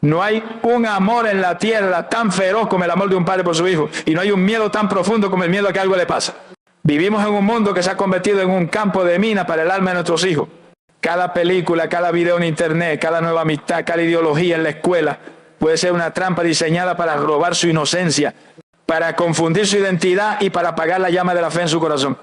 No hay un amor en la tierra tan feroz como el amor de un padre por su hijo. Y no hay un miedo tan profundo como el miedo a que algo le pasa. Vivimos en un mundo que se ha convertido en un campo de mina para el alma de nuestros hijos. Cada película, cada video en internet, cada nueva amistad, cada ideología en la escuela puede ser una trampa diseñada para robar su inocencia, para confundir su identidad y para apagar la llama de la fe en su corazón.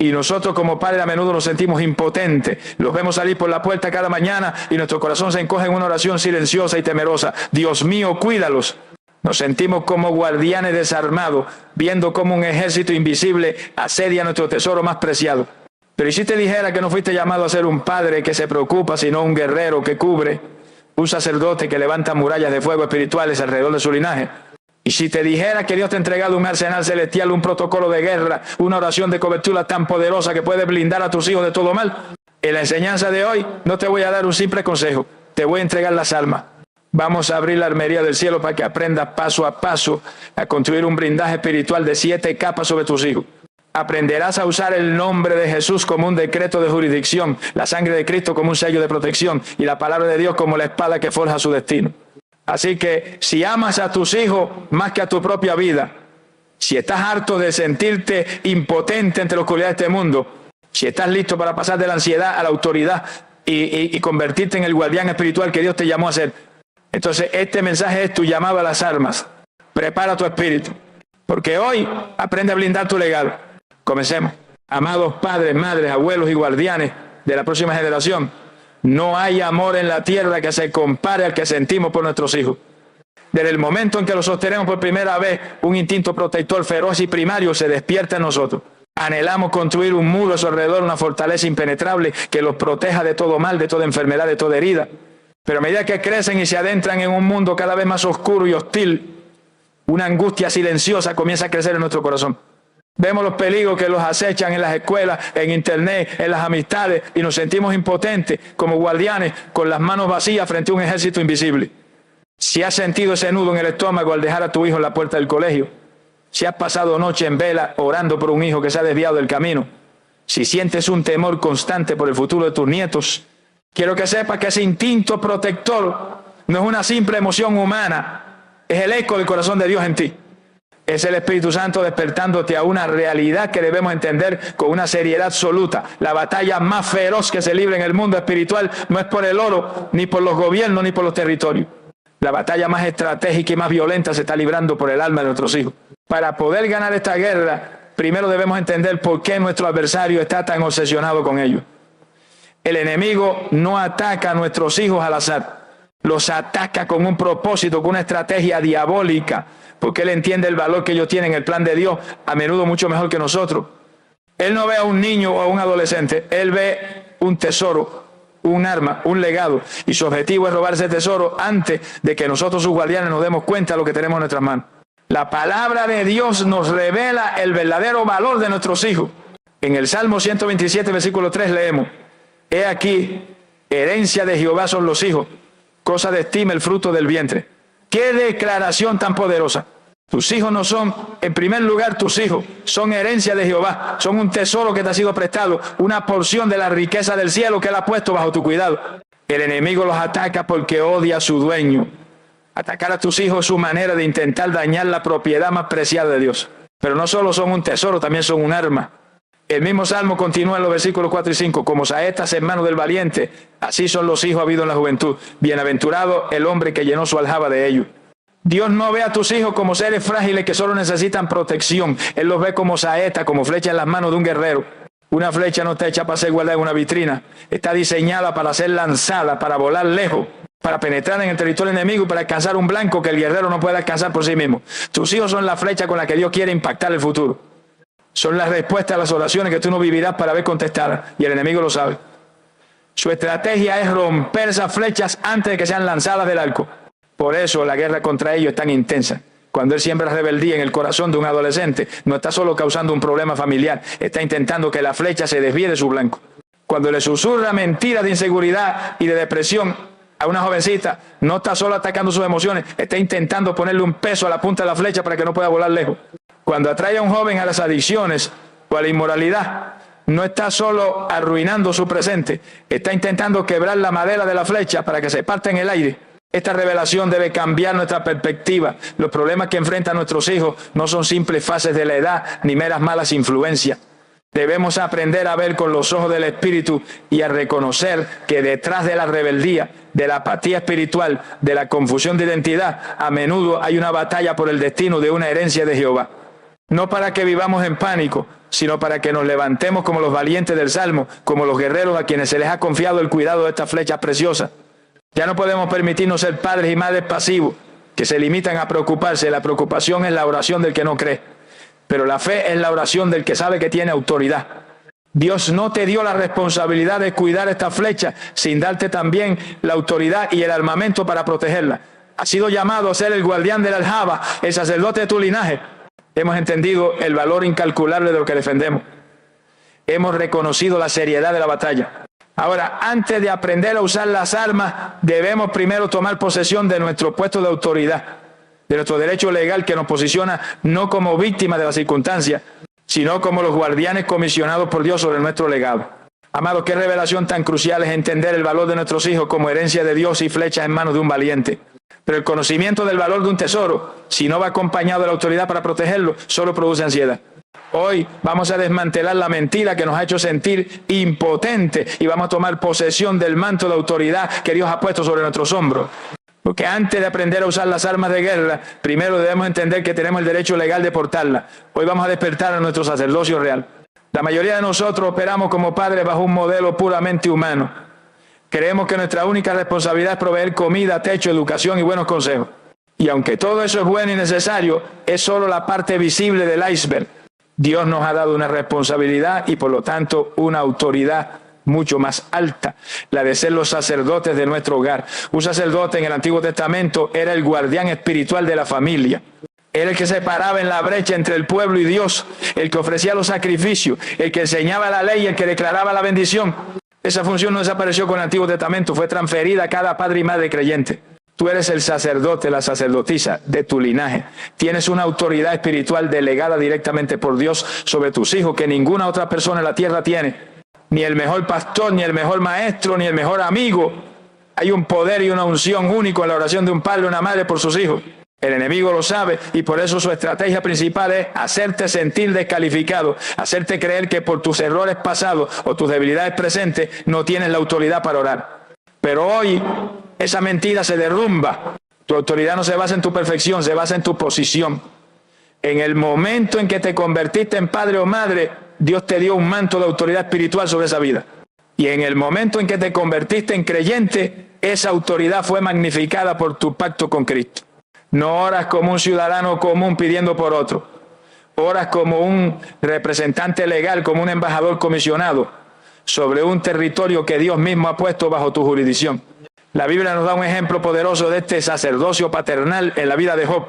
Y nosotros como padres a menudo nos sentimos impotentes. Los vemos salir por la puerta cada mañana y nuestro corazón se encoge en una oración silenciosa y temerosa. Dios mío, cuídalos. Nos sentimos como guardianes desarmados, viendo cómo un ejército invisible asedia nuestro tesoro más preciado. Pero ¿y si te dijera que no fuiste llamado a ser un padre que se preocupa, sino un guerrero que cubre, un sacerdote que levanta murallas de fuego espirituales alrededor de su linaje? Y si te dijera que Dios te ha entregado un arsenal celestial, un protocolo de guerra, una oración de cobertura tan poderosa que puede blindar a tus hijos de todo mal, en la enseñanza de hoy no te voy a dar un simple consejo, te voy a entregar las almas. Vamos a abrir la armería del cielo para que aprendas paso a paso a construir un blindaje espiritual de 7 capas sobre tus hijos. Aprenderás a usar el nombre de Jesús como un decreto de jurisdicción, la sangre de Cristo como un sello de protección y la palabra de Dios como la espada que forja su destino. Así que si amas a tus hijos más que a tu propia vida, si estás harto de sentirte impotente ante la oscuridad de este mundo, si estás listo para pasar de la ansiedad a la autoridad y convertirte en el guardián espiritual que Dios te llamó a ser, entonces este mensaje es tu llamado a las armas. Prepara tu espíritu, porque hoy aprende a blindar tu legado. Comencemos. Amados padres, madres, abuelos y guardianes de la próxima generación, no hay amor en la tierra que se compare al que sentimos por nuestros hijos. Desde el momento en que los sostenemos por primera vez, un instinto protector feroz y primario se despierta en nosotros. Anhelamos construir un muro a su alrededor, una fortaleza impenetrable que los proteja de todo mal, de toda enfermedad, de toda herida. Pero a medida que crecen y se adentran en un mundo cada vez más oscuro y hostil, una angustia silenciosa comienza a crecer en nuestro corazón. Vemos los peligros que los acechan en las escuelas, en internet, en las amistades, y nos sentimos impotentes como guardianes con las manos vacías frente a un ejército invisible. Si has sentido ese nudo en el estómago al dejar a tu hijo en la puerta del colegio, si has pasado noche en vela orando por un hijo que se ha desviado del camino, si sientes un temor constante por el futuro de tus nietos, quiero que sepas que ese instinto protector no es una simple emoción humana, es el eco del corazón de Dios en ti. Es el Espíritu Santo despertándote a una realidad que debemos entender con una seriedad absoluta. La batalla más feroz que se libra en el mundo espiritual no es por el oro, ni por los gobiernos, ni por los territorios. La batalla más estratégica y más violenta se está librando por el alma de nuestros hijos. Para poder ganar esta guerra, primero debemos entender por qué nuestro adversario está tan obsesionado con ellos. El enemigo no ataca a nuestros hijos al azar. Los ataca con un propósito, con una estrategia diabólica, porque él entiende el valor que ellos tienen en el plan de Dios, a menudo mucho mejor que nosotros. Él no ve a un niño o a un adolescente, él ve un tesoro, un arma, un legado, y su objetivo es robar ese tesoro antes de que nosotros, sus guardianes, nos demos cuenta de lo que tenemos en nuestras manos. La palabra de Dios nos revela el verdadero valor de nuestros hijos. En el Salmo 127, versículo 3 leemos: He aquí, herencia de Jehová son los hijos, cosa de estima el fruto del vientre. ¡Qué declaración tan poderosa! Tus hijos no son, en primer lugar, tus hijos, son herencia de Jehová, son un tesoro que te ha sido prestado, una porción de la riqueza del cielo que él ha puesto bajo tu cuidado. El enemigo los ataca porque odia a su dueño. Atacar a tus hijos es su manera de intentar dañar la propiedad más preciada de Dios. Pero no solo son un tesoro, también son un arma. El mismo Salmo continúa en los versículos 4 y 5. Como saetas en mano del valiente, así son los hijos habidos en la juventud. Bienaventurado el hombre que llenó su aljaba de ellos. Dios no ve a tus hijos como seres frágiles que solo necesitan protección. Él los ve como saetas, como flechas en las manos de un guerrero. Una flecha no está hecha para ser guardada en una vitrina. Está diseñada para ser lanzada, para volar lejos, para penetrar en el territorio enemigo y para alcanzar un blanco que el guerrero no puede alcanzar por sí mismo. Tus hijos son la flecha con la que Dios quiere impactar el futuro. Son las respuestas a las oraciones que tú no vivirás para ver contestadas, y el enemigo lo sabe. Su estrategia es romper esas flechas antes de que sean lanzadas del arco. Por eso la guerra contra ellos es tan intensa. Cuando él siembra rebeldía en el corazón de un adolescente, no está solo causando un problema familiar, está intentando que la flecha se desvíe de su blanco. Cuando le susurra mentiras de inseguridad y de depresión a una jovencita, no está solo atacando sus emociones, está intentando ponerle un peso a la punta de la flecha para que no pueda volar lejos. Cuando atrae a un joven a las adicciones o a la inmoralidad, no está solo arruinando su presente, está intentando quebrar la madera de la flecha para que se parta en el aire. Esta revelación debe cambiar nuestra perspectiva. Los problemas que enfrentan nuestros hijos no son simples fases de la edad ni meras malas influencias. Debemos aprender a ver con los ojos del Espíritu y a reconocer que detrás de la rebeldía, de la apatía espiritual, de la confusión de identidad, a menudo hay una batalla por el destino de una herencia de Jehová. No para que vivamos en pánico, sino para que nos levantemos como los valientes del Salmo, como los guerreros a quienes se les ha confiado el cuidado de estas flechas preciosas. Ya no podemos permitirnos ser padres y madres pasivos, que se limitan a preocuparse. La preocupación es la oración del que no cree, pero la fe es la oración del que sabe que tiene autoridad. Dios no te dio la responsabilidad de cuidar esta flecha sin darte también la autoridad y el armamento para protegerla. Has sido llamado a ser el guardián de la aljaba, el sacerdote de tu linaje. Hemos entendido el valor incalculable de lo que defendemos. Hemos reconocido la seriedad de la batalla. Ahora, antes de aprender a usar las armas, debemos primero tomar posesión de nuestro puesto de autoridad, de nuestro derecho legal que nos posiciona no como víctimas de las circunstancias, sino como los guardianes comisionados por Dios sobre nuestro legado. Amados, qué revelación tan crucial es entender el valor de nuestros hijos como herencia de Dios y flechas en manos de un valiente. Pero el conocimiento del valor de un tesoro, si no va acompañado de la autoridad para protegerlo, solo produce ansiedad. Hoy vamos a desmantelar la mentira que nos ha hecho sentir impotentes y vamos a tomar posesión del manto de autoridad que Dios ha puesto sobre nuestros hombros. Porque antes de aprender a usar las armas de guerra, primero debemos entender que tenemos el derecho legal de portarlas. Hoy vamos a despertar a nuestro sacerdocio real. La mayoría de nosotros operamos como padres bajo un modelo puramente humano. Creemos que nuestra única responsabilidad es proveer comida, techo, educación y buenos consejos. Y aunque todo eso es bueno y necesario, es solo la parte visible del iceberg. Dios nos ha dado una responsabilidad y por lo tanto una autoridad mucho más alta, la de ser los sacerdotes de nuestro hogar. Un sacerdote en el Antiguo Testamento era el guardián espiritual de la familia. Era el que se paraba en la brecha entre el pueblo y Dios, el que ofrecía los sacrificios, el que enseñaba la ley, el que declaraba la bendición. Esa función no desapareció con el Antiguo Testamento, fue transferida a cada padre y madre creyente. Tú eres el sacerdote, la sacerdotisa de tu linaje. Tienes una autoridad espiritual delegada directamente por Dios sobre tus hijos que ninguna otra persona en la tierra tiene. Ni el mejor pastor, ni el mejor maestro, ni el mejor amigo. Hay un poder y una unción único en la oración de un padre o una madre por sus hijos. El enemigo lo sabe y por eso su estrategia principal es hacerte sentir descalificado, hacerte creer que por tus errores pasados o tus debilidades presentes no tienes la autoridad para orar. Pero hoy esa mentira se derrumba. Tu autoridad no se basa en tu perfección, se basa en tu posición. En el momento en que te convertiste en padre o madre, Dios te dio un manto de autoridad espiritual sobre esa vida. Y en el momento en que te convertiste en creyente, esa autoridad fue magnificada por tu pacto con Cristo. No oras como un ciudadano común pidiendo por otro. Oras como un representante legal, como un embajador comisionado sobre un territorio que Dios mismo ha puesto bajo tu jurisdicción. La Biblia nos da un ejemplo poderoso de este sacerdocio paternal en la vida de Job.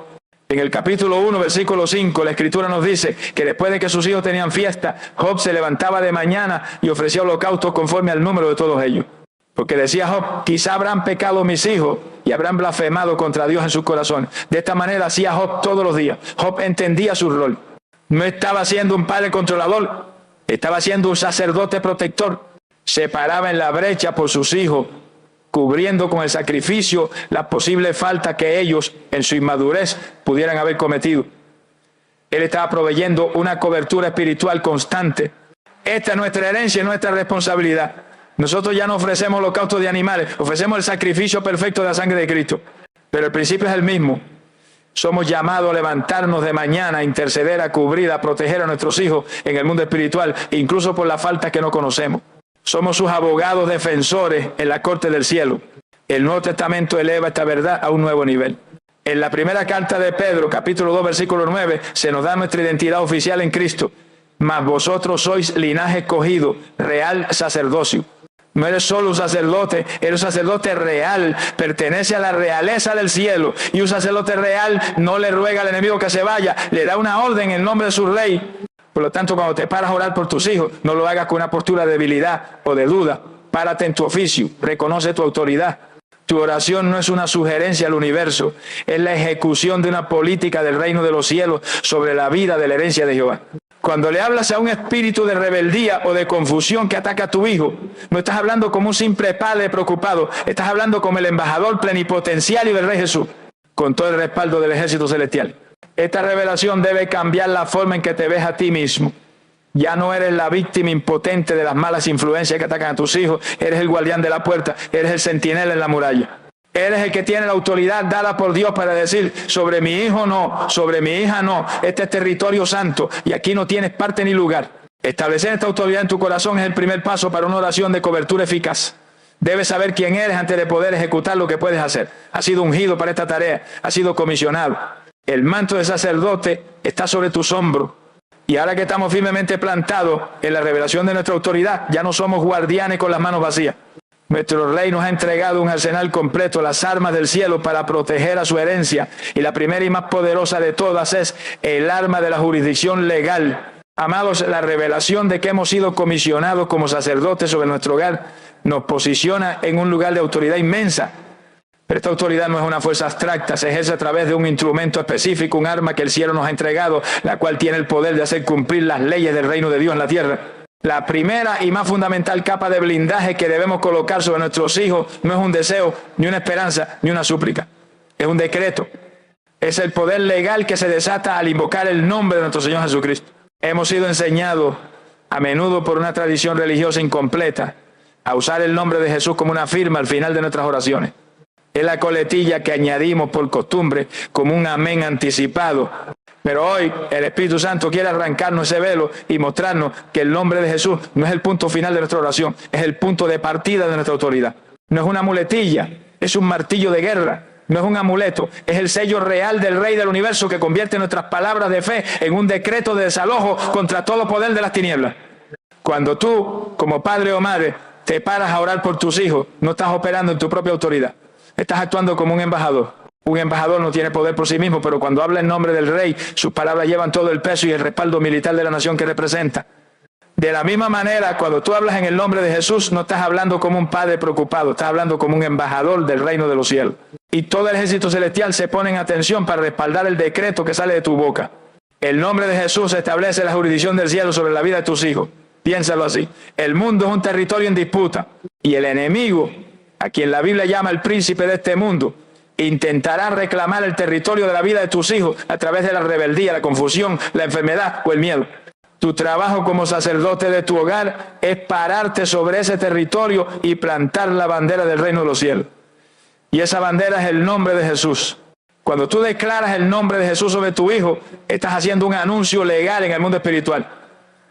En el capítulo 1, versículo 5, la Escritura nos dice que después de que sus hijos tenían fiesta, Job se levantaba de mañana y ofrecía holocaustos conforme al número de todos ellos. Porque decía Job, quizá habrán pecado mis hijos y habrán blasfemado contra Dios en sus corazones. De esta manera hacía Job todos los días. Job entendía su rol. No estaba siendo un padre controlador, estaba siendo un sacerdote protector. Se paraba en la brecha por sus hijos, cubriendo con el sacrificio las posibles faltas que ellos, en su inmadurez, pudieran haber cometido. Él estaba proveyendo una cobertura espiritual constante. Esta es nuestra herencia y nuestra responsabilidad. Nosotros ya no ofrecemos holocaustos de animales, ofrecemos el sacrificio perfecto de la sangre de Cristo. Pero el principio es el mismo. Somos llamados a levantarnos de mañana, a interceder, a cubrir, a proteger a nuestros hijos en el mundo espiritual, incluso por las faltas que no conocemos. Somos sus abogados defensores en la corte del cielo. El Nuevo Testamento eleva esta verdad a un nuevo nivel. En la primera carta de Pedro, capítulo 2, versículo 9, se nos da nuestra identidad oficial en Cristo. Mas vosotros sois linaje escogido, real sacerdocio. No eres solo un sacerdote, eres un sacerdote real, pertenece a la realeza del cielo. Y un sacerdote real no le ruega al enemigo que se vaya, le da una orden en nombre de su rey. Por lo tanto, cuando te paras a orar por tus hijos, no lo hagas con una postura de debilidad o de duda. Párate en tu oficio, reconoce tu autoridad. Tu oración no es una sugerencia al universo, es la ejecución de una política del reino de los cielos sobre la vida de la herencia de Jehová. Cuando le hablas a un espíritu de rebeldía o de confusión que ataca a tu hijo, no estás hablando como un simple padre preocupado, estás hablando como el embajador plenipotenciario del Rey Jesús, con todo el respaldo del ejército celestial. Esta revelación debe cambiar la forma en que te ves a ti mismo. Ya no eres la víctima impotente de las malas influencias que atacan a tus hijos, eres el guardián de la puerta, eres el centinela en la muralla. Eres el que tiene la autoridad dada por Dios para decir, sobre mi hijo no, sobre mi hija no, este es territorio santo y aquí no tienes parte ni lugar. Establecer esta autoridad en tu corazón es el primer paso para una oración de cobertura eficaz. Debes saber quién eres antes de poder ejecutar lo que puedes hacer. Has sido ungido para esta tarea, has sido comisionado. El manto de sacerdote está sobre tus hombros. Y ahora que estamos firmemente plantados en la revelación de nuestra autoridad, ya no somos guardianes con las manos vacías. Nuestro Rey nos ha entregado un arsenal completo, las armas del cielo para proteger a su herencia. Y la primera y más poderosa de todas es el arma de la jurisdicción legal. Amados, la revelación de que hemos sido comisionados como sacerdotes sobre nuestro hogar nos posiciona en un lugar de autoridad inmensa. Pero esta autoridad no es una fuerza abstracta, se ejerce a través de un instrumento específico, un arma que el cielo nos ha entregado, la cual tiene el poder de hacer cumplir las leyes del reino de Dios en la tierra. La primera y más fundamental capa de blindaje que debemos colocar sobre nuestros hijos no es un deseo, ni una esperanza, ni una súplica. Es un decreto. Es el poder legal que se desata al invocar el nombre de nuestro Señor Jesucristo. Hemos sido enseñados, a menudo por una tradición religiosa incompleta, a usar el nombre de Jesús como una firma al final de nuestras oraciones. Es la coletilla que añadimos por costumbre como un amén anticipado. Pero hoy el Espíritu Santo quiere arrancarnos ese velo y mostrarnos que el nombre de Jesús no es el punto final de nuestra oración, es el punto de partida de nuestra autoridad. No es una muletilla, es un martillo de guerra, no es un amuleto, es el sello real del Rey del Universo que convierte nuestras palabras de fe en un decreto de desalojo contra todo poder de las tinieblas. Cuando tú, como padre o madre, te paras a orar por tus hijos, no estás operando en tu propia autoridad, estás actuando como un embajador. Un embajador no tiene poder por sí mismo, pero cuando habla en nombre del rey, sus palabras llevan todo el peso y el respaldo militar de la nación que representa. De la misma manera, cuando tú hablas en el nombre de Jesús, no estás hablando como un padre preocupado, estás hablando como un embajador del reino de los cielos. Y todo el ejército celestial se pone en atención para respaldar el decreto que sale de tu boca. El nombre de Jesús establece la jurisdicción del cielo sobre la vida de tus hijos. Piénsalo así. El mundo es un territorio en disputa y el enemigo, a quien la Biblia llama el príncipe de este mundo, intentará reclamar el territorio de la vida de tus hijos a través de la rebeldía, la confusión, la enfermedad o el miedo. Tu trabajo como sacerdote de tu hogar es pararte sobre ese territorio y plantar la bandera del reino de los cielos. Y esa bandera es el nombre de Jesús. Cuando tú declaras el nombre de Jesús sobre tu hijo, estás haciendo un anuncio legal en el mundo espiritual.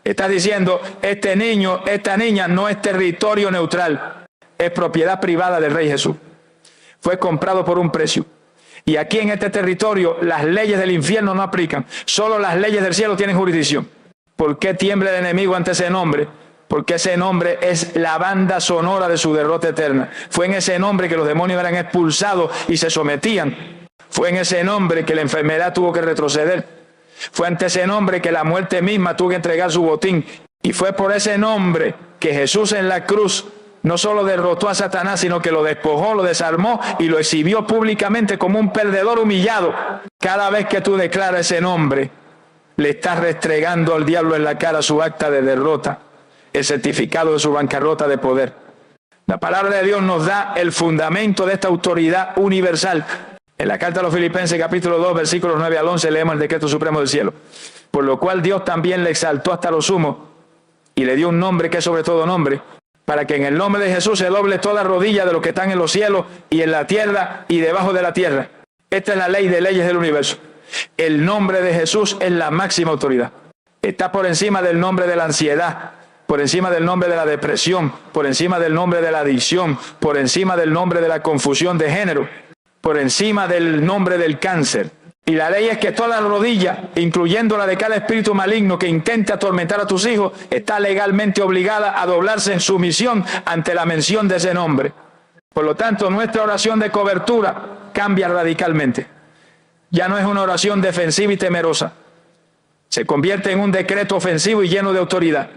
Estás diciendo, este niño, esta niña no es territorio neutral, es propiedad privada del Rey Jesús. Fue comprado por un precio. Y aquí en este territorio las leyes del infierno no aplican. Solo las leyes del cielo tienen jurisdicción. ¿Por qué tiembla el enemigo ante ese nombre? Porque ese nombre es la banda sonora de su derrota eterna. Fue en ese nombre que los demonios eran expulsados y se sometían. Fue en ese nombre que la enfermedad tuvo que retroceder. Fue ante ese nombre que la muerte misma tuvo que entregar su botín. Y fue por ese nombre que Jesús en la cruz no solo derrotó a Satanás, sino que lo despojó, lo desarmó y lo exhibió públicamente como un perdedor humillado. Cada vez que tú declaras ese nombre, le estás restregando al diablo en la cara su acta de derrota, el certificado de su bancarrota de poder. La palabra de Dios nos da el fundamento de esta autoridad universal. En la carta a los Filipenses, capítulo 2, versículos 9 al 11, leemos el decreto supremo del cielo. Por lo cual Dios también le exaltó hasta lo sumo y le dio un nombre que es sobre todo nombre, para que en el nombre de Jesús se doble toda rodilla de los que están en los cielos y en la tierra y debajo de la tierra. Esta es la ley de leyes del universo. El nombre de Jesús es la máxima autoridad. Está por encima del nombre de la ansiedad, por encima del nombre de la depresión, por encima del nombre de la adicción, por encima del nombre de la confusión de género, por encima del nombre del cáncer. Y la ley es que toda rodilla, incluyendo la de cada espíritu maligno que intente atormentar a tus hijos, está legalmente obligada a doblarse en sumisión ante la mención de ese nombre. Por lo tanto, nuestra oración de cobertura cambia radicalmente. Ya no es una oración defensiva y temerosa. Se convierte en un decreto ofensivo y lleno de autoridad.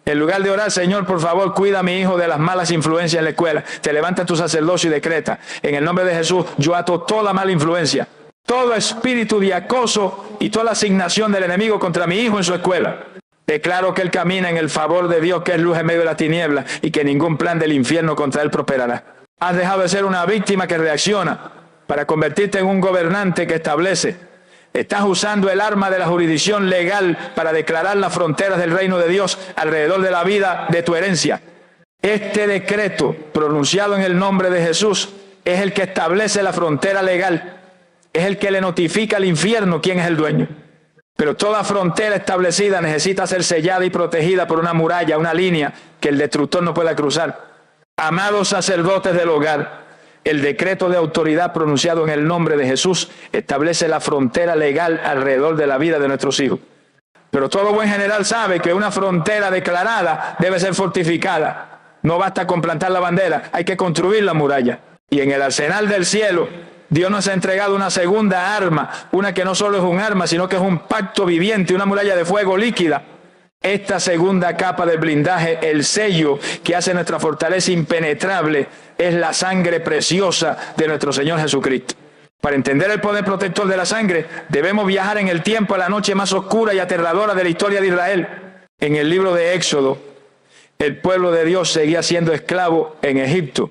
En lugar de orar, Señor, por favor, cuida a mi hijo de las malas influencias en la escuela, te levanta tu sacerdocio y decreta: en el nombre de Jesús, yo ato toda mala influencia. todo espíritu de acoso y toda la asignación del enemigo contra mi hijo en su escuela. Declaro que él camina en el favor de Dios, que es luz en medio de la tiniebla, y que ningún plan del infierno contra él prosperará. Has dejado de ser una víctima que reacciona para convertirte en un gobernante que establece. Estás usando el arma de la jurisdicción legal para declarar las fronteras del reino de Dios alrededor de la vida de tu herencia. Este decreto, pronunciado en el nombre de Jesús, es el que establece la frontera legal. Es el que le notifica al infierno quién es el dueño. Pero toda frontera establecida necesita ser sellada y protegida por una muralla, una línea que el destructor no pueda cruzar. Amados sacerdotes del hogar, el decreto de autoridad pronunciado en el nombre de Jesús establece la frontera legal alrededor de la vida de nuestros hijos. Pero todo buen general sabe que una frontera declarada debe ser fortificada. No basta con plantar la bandera, hay que construir la muralla. Y en el arsenal del cielo, Dios nos ha entregado una segunda arma, una que no solo es un arma, sino que es un pacto viviente, una muralla de fuego líquida. Esta segunda capa del blindaje, el sello que hace nuestra fortaleza impenetrable, es la sangre preciosa de nuestro Señor Jesucristo. Para entender el poder protector de la sangre, debemos viajar en el tiempo a la noche más oscura y aterradora de la historia de Israel. En el libro de Éxodo, el pueblo de Dios seguía siendo esclavo en Egipto.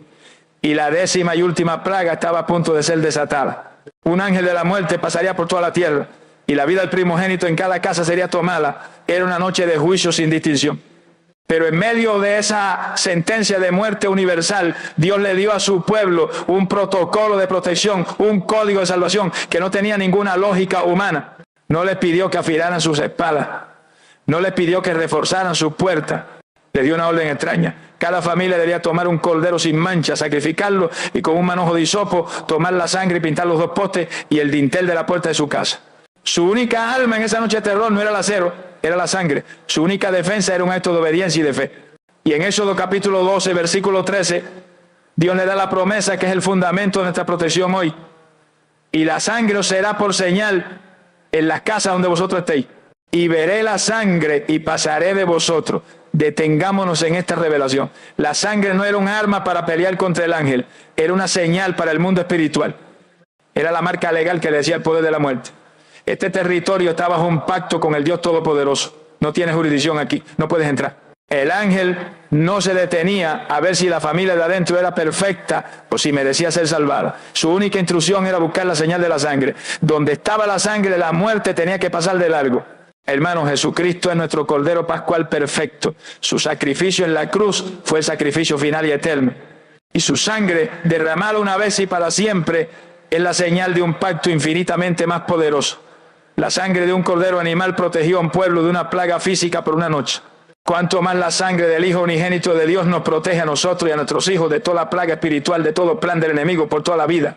Y la 10ª y última plaga estaba a punto de ser desatada. Un ángel de la muerte pasaría por toda la tierra y la vida del primogénito en cada casa sería tomada. Era una noche de juicio sin distinción. Pero en medio de esa sentencia de muerte universal, Dios le dio a su pueblo un protocolo de protección, un código de salvación que no tenía ninguna lógica humana. No les pidió que afilaran sus espadas, no les pidió que reforzaran sus puertas. Le dio una orden extraña. Cada familia debía tomar un cordero sin mancha, sacrificarlo y con un manojo de hisopo tomar la sangre y pintar los 2 postes y el dintel de la puerta de su casa. Su única arma en esa noche de terror no era el acero, era la sangre. Su única defensa era un acto de obediencia y de fe. Y en Éxodo capítulo 12, versículo 13, Dios le da la promesa que es el fundamento de nuestra protección hoy. Y la sangre os será por señal en las casas donde vosotros estéis. Y veré la sangre y pasaré de vosotros. Detengámonos en esta revelación. La sangre no era un arma para pelear contra el ángel, era una señal para el mundo espiritual. Era la marca legal que le decía el poder de la muerte. Este territorio está bajo un pacto con el Dios Todopoderoso. No tiene jurisdicción aquí, no puedes entrar. El ángel no se detenía a ver si la familia de adentro era perfecta o si merecía ser salvada. Su única instrucción era buscar la señal de la sangre. Donde estaba la sangre, la muerte tenía que pasar de largo. Hermanos, Jesucristo es nuestro Cordero Pascual perfecto. Su sacrificio en la cruz fue el sacrificio final y eterno. Y su sangre, derramada una vez y para siempre, es la señal de un pacto infinitamente más poderoso. La sangre de un cordero animal protegió a un pueblo de una plaga física por una noche. Cuanto más la sangre del Hijo unigénito de Dios nos protege a nosotros y a nuestros hijos de toda plaga espiritual, de todo plan del enemigo por toda la vida.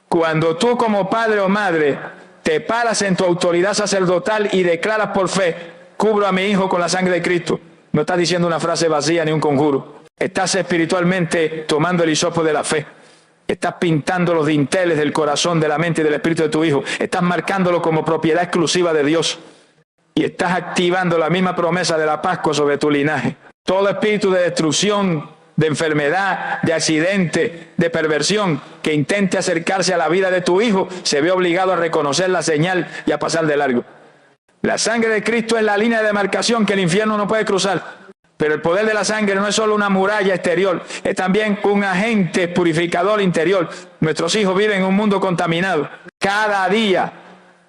Cuando tú como padre o madre te paras en tu autoridad sacerdotal y declaras por fe, cubro a mi hijo con la sangre de Cristo. No estás diciendo una frase vacía ni un conjuro. Estás espiritualmente tomando el hisopo de la fe. Estás pintando los dinteles del corazón, de la mente y del espíritu de tu hijo. Estás marcándolo como propiedad exclusiva de Dios. Y estás activando la misma promesa de la Pascua sobre tu linaje. Todo espíritu de destrucción, de enfermedad, de accidente, de perversión, que intente acercarse a la vida de tu hijo, se ve obligado a reconocer la señal y a pasar de largo. La sangre de Cristo es la línea de demarcación que el infierno no puede cruzar. Pero el poder de la sangre no es solo una muralla exterior, es también un agente purificador interior. Nuestros hijos viven en un mundo contaminado. Cada día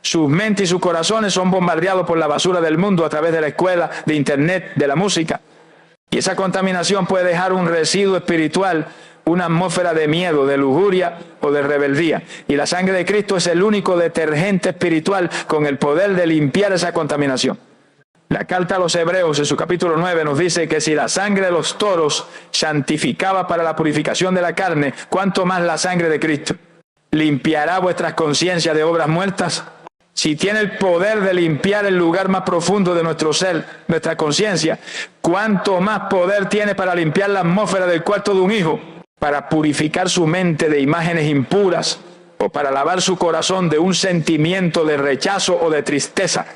sus mentes y sus corazones son bombardeados por la basura del mundo a través de la escuela, de internet, de la música. Y esa contaminación puede dejar un residuo espiritual, una atmósfera de miedo, de lujuria o de rebeldía. Y la sangre de Cristo es el único detergente espiritual con el poder de limpiar esa contaminación. La carta a los Hebreos en su capítulo 9 nos dice que si la sangre de los toros santificaba para la purificación de la carne, ¿cuánto más la sangre de Cristo? ¿Limpiará vuestras conciencias de obras muertas? Si tiene el poder de limpiar el lugar más profundo de nuestro ser, nuestra conciencia, ¿cuánto más poder tiene para limpiar la atmósfera del cuarto de un hijo? Para purificar su mente de imágenes impuras o para lavar su corazón de un sentimiento de rechazo o de tristeza.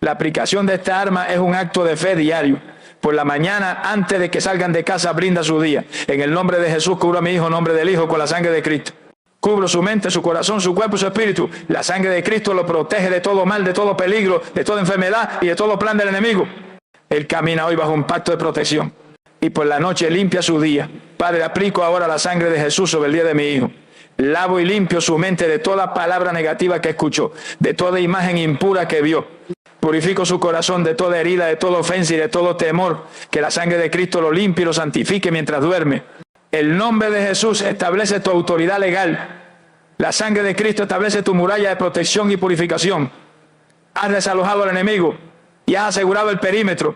La aplicación de esta arma es un acto de fe diario. Por la mañana, antes de que salgan de casa, brinda su día. En el nombre de Jesús, cubro a mi hijo, en nombre del Hijo, con la sangre de Cristo. Cubro su mente, su corazón, su cuerpo y su espíritu. La sangre de Cristo lo protege de todo mal, de todo peligro, de toda enfermedad y de todo plan del enemigo. Él camina hoy bajo un pacto de protección. Y por la noche limpia su día. Padre, aplico ahora la sangre de Jesús sobre el día de mi hijo. Lavo y limpio su mente de toda palabra negativa que escuchó, de toda imagen impura que vio. Purifico su corazón de toda herida, de toda ofensa y de todo temor. Que la sangre de Cristo lo limpie y lo santifique mientras duerme. El nombre de Jesús establece tu autoridad legal. La sangre de Cristo establece tu muralla de protección y purificación. Has desalojado al enemigo y has asegurado el perímetro.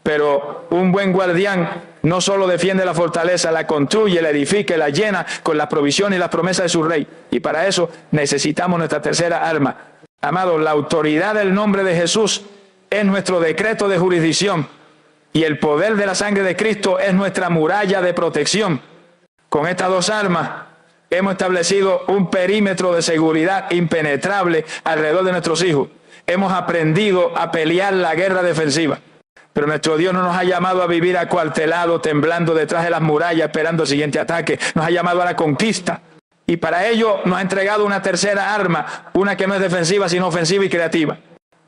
Pero un buen guardián no solo defiende la fortaleza, la construye, la edifica, la llena con las provisiones y las promesas de su rey. Y para eso necesitamos nuestra tercera arma. Amados, la autoridad del nombre de Jesús es nuestro decreto de jurisdicción. Y el poder de la sangre de Cristo es nuestra muralla de protección. Con estas dos armas hemos establecido un perímetro de seguridad impenetrable alrededor de nuestros hijos. Hemos aprendido a pelear la guerra defensiva. Pero nuestro Dios no nos ha llamado a vivir acuartelados, temblando detrás de las murallas, esperando el siguiente ataque. Nos ha llamado a la conquista. Y para ello nos ha entregado una tercera arma, una que no es defensiva, sino ofensiva y creativa.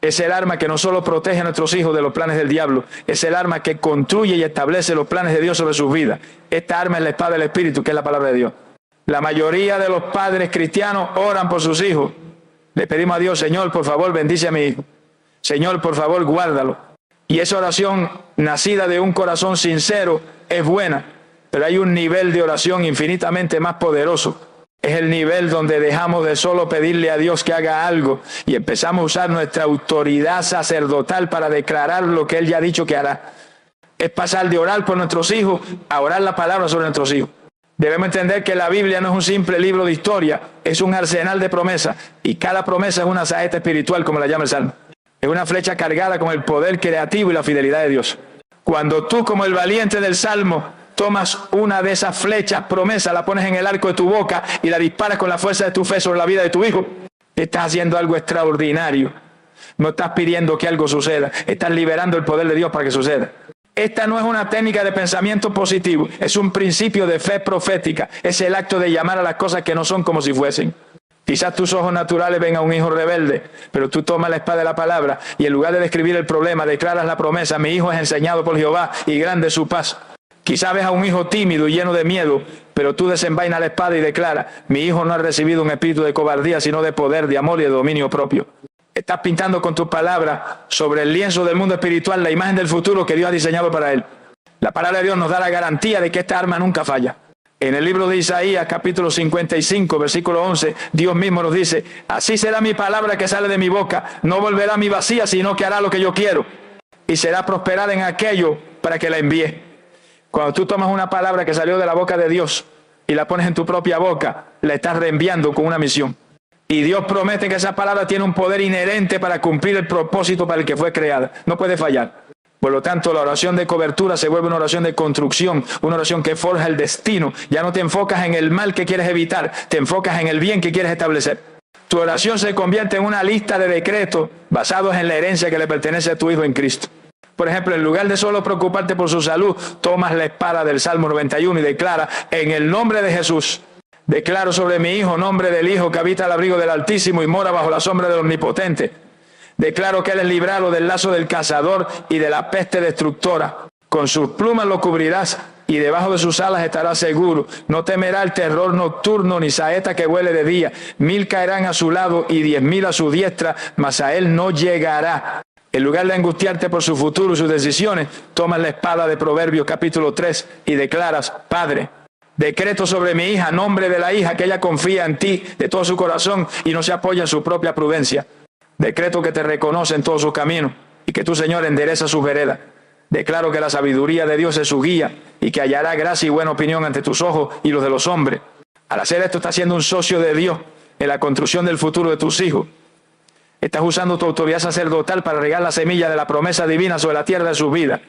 Es el arma que no solo protege a nuestros hijos de los planes del diablo, es el arma que construye y establece los planes de Dios sobre sus vidas. Esta arma es la espada del Espíritu, que es la palabra de Dios. La mayoría de los padres cristianos oran por sus hijos. Le pedimos a Dios, Señor, por favor, bendice a mi hijo. Señor, por favor, guárdalo. Y esa oración nacida de un corazón sincero es buena, pero hay un nivel de oración infinitamente más poderoso. Es el nivel donde dejamos de solo pedirle a Dios que haga algo y empezamos a usar nuestra autoridad sacerdotal para declarar lo que Él ya ha dicho que hará. Es pasar de orar por nuestros hijos a orar la palabra sobre nuestros hijos. Debemos entender que la Biblia no es un simple libro de historia, es un arsenal de promesas y cada promesa es una saeta espiritual, como la llama el Salmo. Es una flecha cargada con el poder creativo y la fidelidad de Dios. Cuando tú, como el valiente del Salmo, tomas una de esas flechas, promesa, la pones en el arco de tu boca y la disparas con la fuerza de tu fe sobre la vida de tu hijo, estás haciendo algo extraordinario. No estás pidiendo que algo suceda, estás liberando el poder de Dios para que suceda. Esta no es una técnica de pensamiento positivo, es un principio de fe profética, es el acto de llamar a las cosas que no son como si fuesen. Quizás tus ojos naturales ven a un hijo rebelde, pero tú tomas la espada de la palabra y en lugar de describir el problema, declaras la promesa: mi hijo es enseñado por Jehová y grande es su paz. Quizás ves a un hijo tímido y lleno de miedo, pero tú desenvainas la espada y declaras: mi hijo no ha recibido un espíritu de cobardía, sino de poder, de amor y de dominio propio. Estás pintando con tus palabras sobre el lienzo del mundo espiritual la imagen del futuro que Dios ha diseñado para él. La palabra de Dios nos da la garantía de que esta arma nunca falla. En el libro de Isaías, capítulo 55, versículo 11, Dios mismo nos dice: así será mi palabra que sale de mi boca, no volverá a mí vacía, sino que hará lo que yo quiero, y será prosperada en aquello para que la envíe. Cuando tú tomas una palabra que salió de la boca de Dios y la pones en tu propia boca, la estás reenviando con una misión. Y Dios promete que esa palabra tiene un poder inherente para cumplir el propósito para el que fue creada. No puede fallar. Por lo tanto, la oración de cobertura se vuelve una oración de construcción, una oración que forja el destino. Ya no te enfocas en el mal que quieres evitar, te enfocas en el bien que quieres establecer. Tu oración se convierte en una lista de decretos basados en la herencia que le pertenece a tu hijo en Cristo. Por ejemplo, en lugar de solo preocuparte por su salud, tomas la espada del Salmo 91 y declara: en el nombre de Jesús, declaro sobre mi hijo, nombre del Hijo que habita al abrigo del Altísimo y mora bajo la sombra del Omnipotente. Declaro que Él es librado del lazo del cazador y de la peste destructora. Con sus plumas lo cubrirás y debajo de sus alas estará seguro. No temerá el terror nocturno ni saeta que vuele de día. 1000 caerán a su lado y 10.000 a su diestra, mas a él no llegará. En lugar de angustiarte por su futuro y sus decisiones, tomas la espada de Proverbios capítulo 3 y declaras: Padre, decreto sobre mi hija, nombre de la hija, que ella confía en ti de todo su corazón y no se apoya en su propia prudencia. Decreto que te reconoce en todos sus caminos y que tu Señor endereza sus veredas. Declaro que la sabiduría de Dios es su guía y que hallará gracia y buena opinión ante tus ojos y los de los hombres. Al hacer esto, estás siendo un socio de Dios en la construcción del futuro de tus hijos. Estás usando tu autoridad sacerdotal para regar la semilla de la promesa divina sobre la tierra de sus vidas.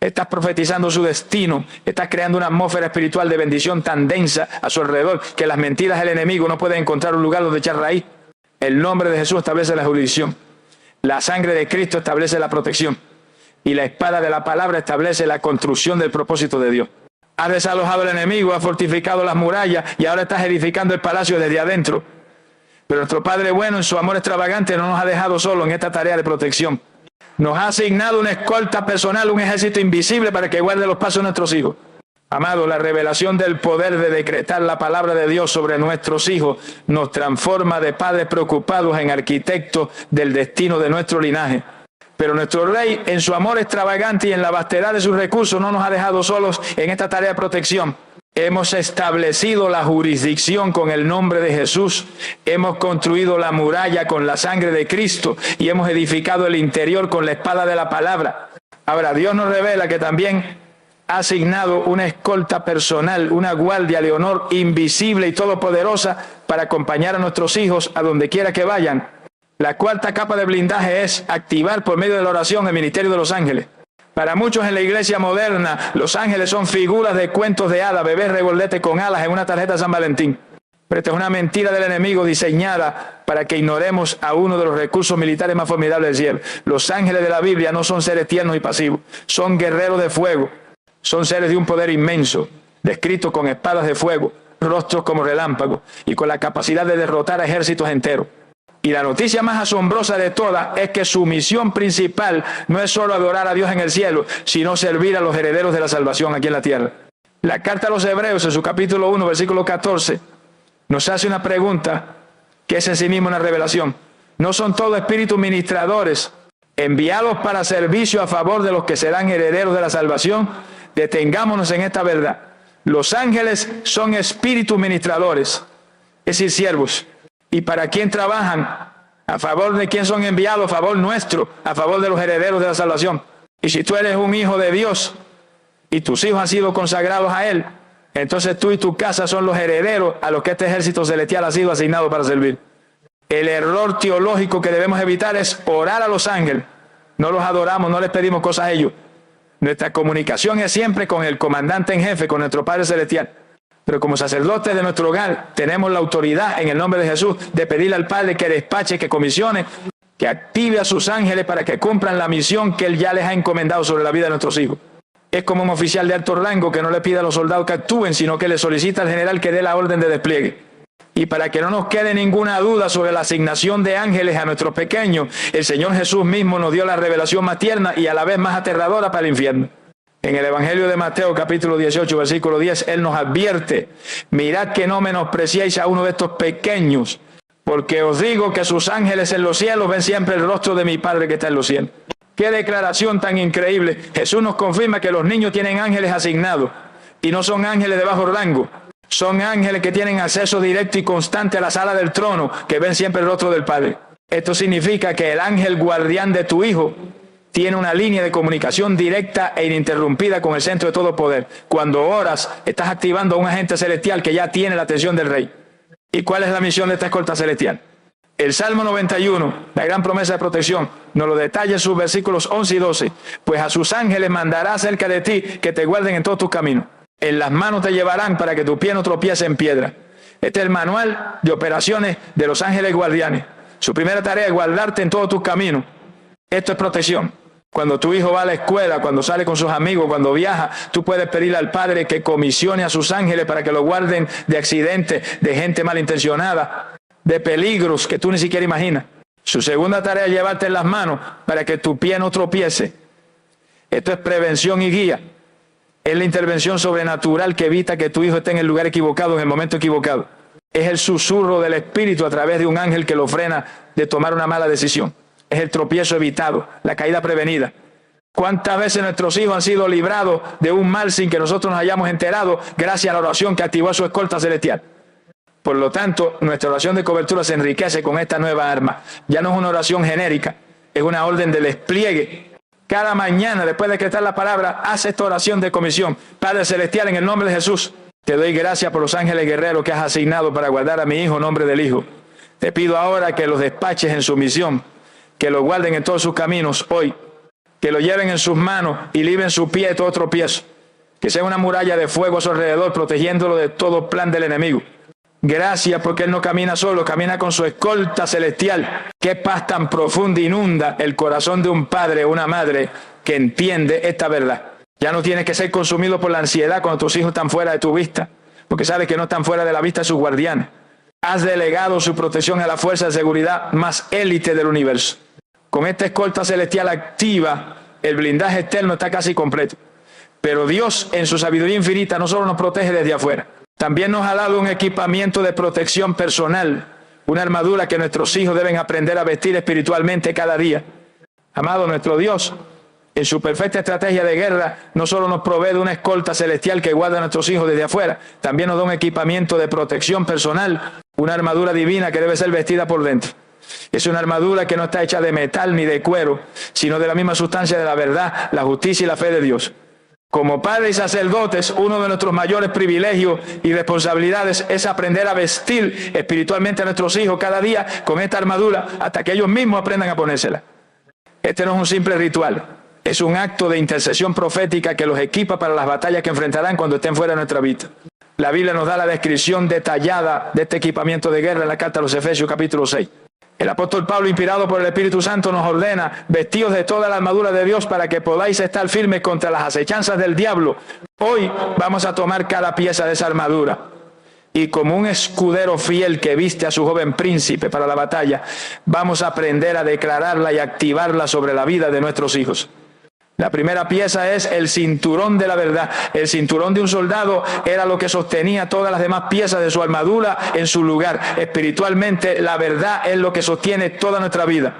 Estás profetizando su destino. Estás creando una atmósfera espiritual de bendición tan densa a su alrededor que las mentiras del enemigo no pueden encontrar un lugar donde echar raíz. El nombre de Jesús establece la jurisdicción. La sangre de Cristo establece la protección. Y la espada de la palabra establece la construcción del propósito de Dios. Has desalojado al enemigo, has fortificado las murallas y ahora estás edificando el palacio desde adentro. Pero nuestro Padre bueno, en su amor extravagante, no nos ha dejado solo en esta tarea de protección. Nos ha asignado una escolta personal, un ejército invisible para que guarde los pasos de nuestros hijos. Amado, la revelación del poder de decretar la palabra de Dios sobre nuestros hijos nos transforma de padres preocupados en arquitectos del destino de nuestro linaje. Pero nuestro Rey, en su amor extravagante y en la vastedad de sus recursos, no nos ha dejado solos en esta tarea de protección. Hemos establecido la jurisdicción con el nombre de Jesús, hemos construido la muralla con la sangre de Cristo y hemos edificado el interior con la espada de la palabra. Ahora, Dios nos revela que también ha asignado una escolta personal, una guardia de honor invisible y todopoderosa para acompañar a nuestros hijos a donde quiera que vayan. La cuarta capa de blindaje es activar por medio de la oración el ministerio de los ángeles. Para muchos en la iglesia moderna, los ángeles son figuras de cuentos de hadas, bebés regordete con alas en una tarjeta de San Valentín. Pero esta es una mentira del enemigo diseñada para que ignoremos a uno de los recursos militares más formidables del cielo. Los ángeles de la Biblia no son seres tiernos y pasivos, son guerreros de fuego, son seres de un poder inmenso, descritos con espadas de fuego, rostros como relámpagos y con la capacidad de derrotar a ejércitos enteros. Y la noticia más asombrosa de todas es que su misión principal no es solo adorar a Dios en el cielo, sino servir a los herederos de la salvación aquí en la tierra. La carta a los Hebreos, en su capítulo 1, versículo 14, nos hace una pregunta que es en sí misma una revelación. ¿No son todos espíritus ministradores enviados para servicio a favor de los que serán herederos de la salvación? Detengámonos en esta verdad. Los ángeles son espíritus ministradores, es decir, siervos. ¿Y para quién trabajan? ¿A favor de quién son enviados? A favor nuestro, a favor de los herederos de la salvación. Y si tú eres un hijo de Dios y tus hijos han sido consagrados a Él, entonces tú y tu casa son los herederos a los que este ejército celestial ha sido asignado para servir. El error teológico que debemos evitar es orar a los ángeles. No los adoramos, no les pedimos cosas a ellos. Nuestra comunicación es siempre con el comandante en jefe, con nuestro Padre Celestial. Pero como sacerdotes de nuestro hogar tenemos la autoridad en el nombre de Jesús de pedirle al Padre que despache, que comisione, que active a sus ángeles para que cumplan la misión que Él ya les ha encomendado sobre la vida de nuestros hijos. Es como un oficial de alto rango que no le pide a los soldados que actúen, sino que le solicita al general que dé la orden de despliegue. Y para que no nos quede ninguna duda sobre la asignación de ángeles a nuestros pequeños, el Señor Jesús mismo nos dio la revelación más tierna y a la vez más aterradora para el infierno. En el Evangelio de Mateo, capítulo 18, versículo 10, Él nos advierte: mirad que no menospreciéis a uno de estos pequeños, porque os digo que sus ángeles en los cielos ven siempre el rostro de mi Padre que está en los cielos. ¡Qué declaración tan increíble! Jesús nos confirma que los niños tienen ángeles asignados, y no son ángeles de bajo rango. Son ángeles que tienen acceso directo y constante a la sala del trono, que ven siempre el rostro del Padre. Esto significa que el ángel guardián de tu hijo tiene una línea de comunicación directa e ininterrumpida con el centro de todo poder. Cuando oras, estás activando a un agente celestial que ya tiene la atención del Rey. ¿Y cuál es la misión de esta escolta celestial? El Salmo 91, la gran promesa de protección, nos lo detalla en sus versículos 11 y 12. Pues a sus ángeles mandará cerca de ti que te guarden en todos tus caminos. En las manos te llevarán para que tu pie no tropiece en piedra. Este es el manual de operaciones de los ángeles guardianes. Su primera tarea es guardarte en todos tus caminos. Esto es protección. Cuando tu hijo va a la escuela, cuando sale con sus amigos, cuando viaja, tú puedes pedirle al Padre que comisione a sus ángeles para que lo guarden de accidentes, de gente malintencionada, de peligros que tú ni siquiera imaginas. Su segunda tarea es llevarte en las manos para que tu pie no tropiece. Esto es prevención y guía. Es la intervención sobrenatural que evita que tu hijo esté en el lugar equivocado, en el momento equivocado. Es el susurro del Espíritu a través de un ángel que lo frena de tomar una mala decisión. Es el tropiezo evitado, la caída prevenida. ¿Cuántas veces nuestros hijos han sido librados de un mal sin que nosotros nos hayamos enterado gracias a la oración que activó su escolta celestial? Por lo tanto, nuestra oración de cobertura se enriquece con esta nueva arma. Ya no es una oración genérica, es una orden de despliegue. Cada mañana, después de decretar la palabra, haz esta oración de comisión. Padre Celestial, en el nombre de Jesús, te doy gracias por los ángeles guerreros que has asignado para guardar a mi hijo en nombre del Hijo. Te pido ahora que los despaches en su misión, que lo guarden en todos sus caminos hoy, que lo lleven en sus manos y libren su pie de todo tropiezo, que sea una muralla de fuego a su alrededor, protegiéndolo de todo plan del enemigo. Gracias porque Él no camina solo, camina con su escolta celestial. Qué paz tan profunda inunda el corazón de un padre o una madre que entiende esta verdad. Ya no tienes que ser consumido por la ansiedad cuando tus hijos están fuera de tu vista, porque sabes que no están fuera de la vista de sus guardianes. Has delegado su protección a la fuerza de seguridad más élite del universo. Con esta escolta celestial activa, el blindaje externo está casi completo. Pero Dios, en su sabiduría infinita, no solo nos protege desde afuera, también nos ha dado un equipamiento de protección personal, una armadura que nuestros hijos deben aprender a vestir espiritualmente cada día. Amado, nuestro Dios, en su perfecta estrategia de guerra, no solo nos provee de una escolta celestial que guarda a nuestros hijos desde afuera, también nos da un equipamiento de protección personal, una armadura divina que debe ser vestida por dentro. Es una armadura que no está hecha de metal ni de cuero, sino de la misma sustancia de la verdad, la justicia y la fe de Dios. Como padres y sacerdotes, uno de nuestros mayores privilegios y responsabilidades es aprender a vestir espiritualmente a nuestros hijos cada día con esta armadura hasta que ellos mismos aprendan a ponérsela. Este no es un simple ritual, es un acto de intercesión profética que los equipa para las batallas que enfrentarán cuando estén fuera de nuestra vida. La Biblia nos da la descripción detallada de este equipamiento de guerra en la carta a los Efesios capítulo 6. El apóstol Pablo, inspirado por el Espíritu Santo, nos ordena: vestidos de toda la armadura de Dios para que podáis estar firmes contra las acechanzas del diablo. Hoy vamos a tomar cada pieza de esa armadura y, como un escudero fiel que viste a su joven príncipe para la batalla, vamos a aprender a declararla y activarla sobre la vida de nuestros hijos. La primera pieza es el cinturón de la verdad. El cinturón de un soldado era lo que sostenía todas las demás piezas de su armadura en su lugar. Espiritualmente, la verdad es lo que sostiene toda nuestra vida.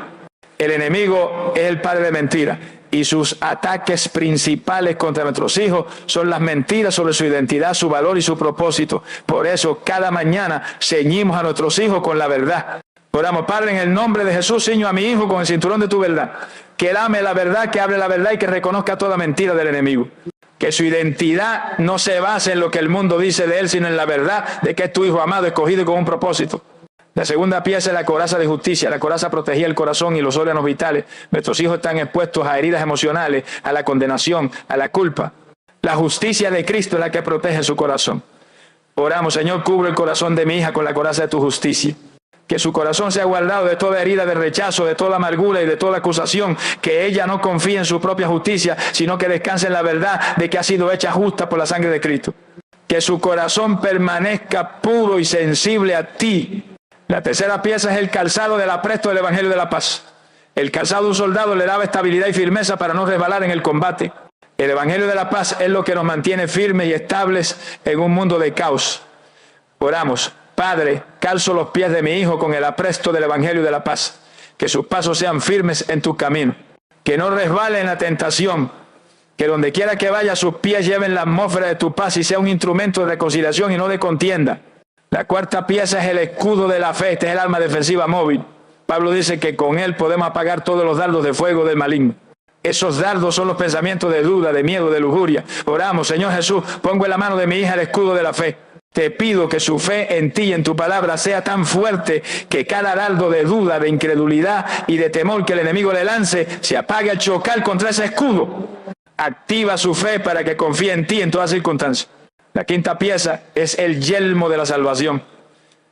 El enemigo es el padre de mentiras y sus ataques principales contra nuestros hijos son las mentiras sobre su identidad, su valor y su propósito. Por eso, cada mañana ceñimos a nuestros hijos con la verdad. Oramos: Padre, en el nombre de Jesús, ciño a mi hijo con el cinturón de tu verdad. Que él ame la verdad, que hable la verdad y que reconozca toda mentira del enemigo. Que su identidad no se base en lo que el mundo dice de él, sino en la verdad de que es tu hijo amado, escogido y con un propósito. La segunda pieza es la coraza de justicia. La coraza protegía el corazón y los órganos vitales. Nuestros hijos están expuestos a heridas emocionales, a la condenación, a la culpa. La justicia de Cristo es la que protege su corazón. Oramos: Señor, cubre el corazón de mi hija con la coraza de tu justicia. Que su corazón sea guardado de toda herida de rechazo, de toda amargura y de toda acusación. Que ella no confíe en su propia justicia, sino que descanse en la verdad de que ha sido hecha justa por la sangre de Cristo. Que su corazón permanezca puro y sensible a ti. La tercera pieza es el calzado del apresto del Evangelio de la Paz. El calzado de un soldado le daba estabilidad y firmeza para no resbalar en el combate. El Evangelio de la Paz es lo que nos mantiene firmes y estables en un mundo de caos. Oramos: Padre, calzo los pies de mi hijo con el apresto del Evangelio de la Paz. Que sus pasos sean firmes en tus caminos. Que no resbale en la tentación. Que donde quiera que vaya, sus pies lleven la atmósfera de tu paz y sea un instrumento de reconciliación y no de contienda. La cuarta pieza es el escudo de la fe. Este es el arma defensiva móvil. Pablo dice que con él podemos apagar todos los dardos de fuego del maligno. Esos dardos son los pensamientos de duda, de miedo, de lujuria. Oramos: Señor Jesús, pongo en la mano de mi hija el escudo de la fe. Te pido que su fe en ti y en tu palabra sea tan fuerte que cada dardo de duda, de incredulidad y de temor que el enemigo le lance se apague al chocar contra ese escudo. Activa su fe para que confíe en ti en todas circunstancias. La quinta pieza es el yelmo de la salvación.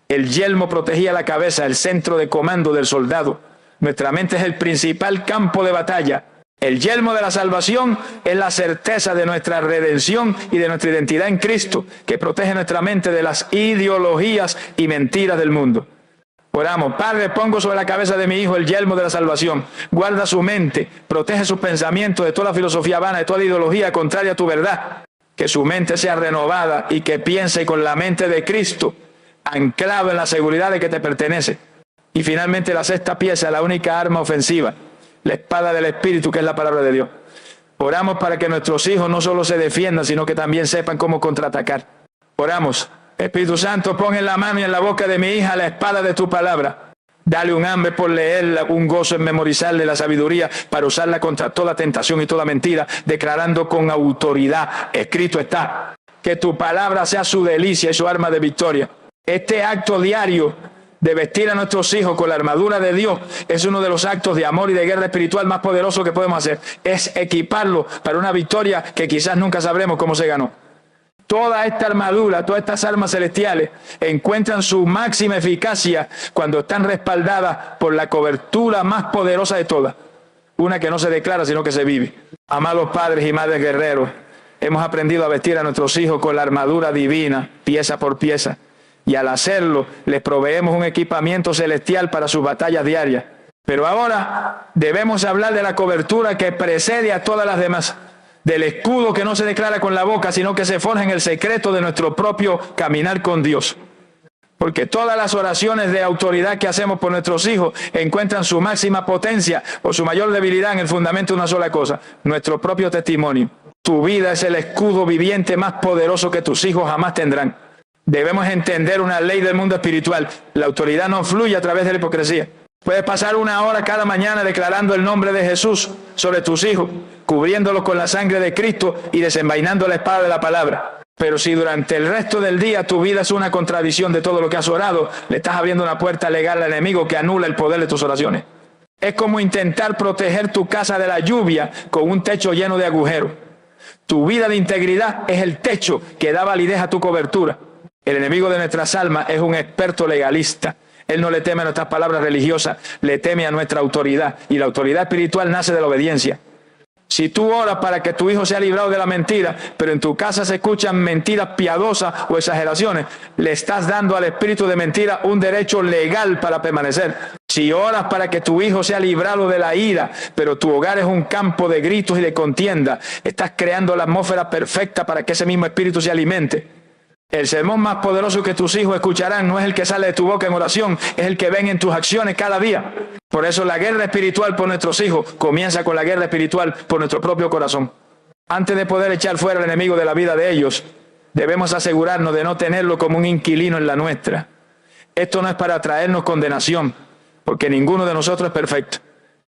El yelmo protegía la cabeza, el centro de comando del soldado. Nuestra mente es el principal campo de batalla. El yelmo de la salvación es la certeza de nuestra redención y de nuestra identidad en Cristo, que protege nuestra mente de las ideologías y mentiras del mundo. Oramos: Padre, pongo sobre la cabeza de mi hijo el yelmo de la salvación. Guarda su mente, protege sus pensamientos de toda filosofía vana, de toda ideología contraria a tu verdad. Que su mente sea renovada y que piense con la mente de Cristo, anclado en la seguridad de que te pertenece. Y finalmente, la sexta pieza, la única arma ofensiva: la espada del Espíritu, que es la palabra de Dios. Oramos para que nuestros hijos no solo se defiendan, sino que también sepan cómo contraatacar. Oramos: Espíritu Santo, pon en la mano y en la boca de mi hija la espada de tu palabra. Dale un hambre por leerla, un gozo en memorizarle la sabiduría para usarla contra toda tentación y toda mentira, declarando con autoridad: escrito está. Que tu palabra sea su delicia y su arma de victoria. Este acto diario de vestir a nuestros hijos con la armadura de Dios es uno de los actos de amor y de guerra espiritual más poderosos que podemos hacer. Es equiparlos para una victoria que quizás nunca sabremos cómo se ganó. Toda esta armadura, todas estas armas celestiales encuentran su máxima eficacia cuando están respaldadas por la cobertura más poderosa de todas: una que no se declara, sino que se vive. Amados padres y madres guerreros, hemos aprendido a vestir a nuestros hijos con la armadura divina, pieza por pieza, y al hacerlo, les proveemos un equipamiento celestial para sus batallas diarias. Pero ahora debemos hablar de la cobertura que precede a todas las demás, del escudo que no se declara con la boca, sino que se forja en el secreto de nuestro propio caminar con Dios. Porque todas las oraciones de autoridad que hacemos por nuestros hijos encuentran su máxima potencia o su mayor debilidad en el fundamento de una sola cosa: nuestro propio testimonio. Tu vida es el escudo viviente más poderoso que tus hijos jamás tendrán. Debemos entender una ley del mundo espiritual: la autoridad no fluye a través de la hipocresía. Puedes pasar 1 hora cada mañana declarando el nombre de Jesús sobre tus hijos, cubriéndolos con la sangre de Cristo y desenvainando la espada de la palabra. Pero si durante el resto del día tu vida es una contradicción de todo lo que has orado, le estás abriendo una puerta legal al enemigo que anula el poder de tus oraciones. Es como intentar proteger tu casa de la lluvia con un techo lleno de agujeros. Tu vida de integridad es el techo que da validez a tu cobertura. El enemigo de nuestras almas es un experto legalista. Él no le teme a nuestras palabras religiosas, le teme a nuestra autoridad. Y la autoridad espiritual nace de la obediencia. Si tú oras para que tu hijo sea librado de la mentira, pero en tu casa se escuchan mentiras piadosas o exageraciones, le estás dando al espíritu de mentira un derecho legal para permanecer. Si oras para que tu hijo sea librado de la ira, pero tu hogar es un campo de gritos y de contienda, estás creando la atmósfera perfecta para que ese mismo espíritu se alimente. El sermón más poderoso que tus hijos escucharán no es el que sale de tu boca en oración, es el que ven en tus acciones cada día. Por eso la guerra espiritual por nuestros hijos comienza con la guerra espiritual por nuestro propio corazón. Antes de poder echar fuera al enemigo de la vida de ellos, debemos asegurarnos de no tenerlo como un inquilino en la nuestra. Esto no es para traernos condenación, porque ninguno de nosotros es perfecto.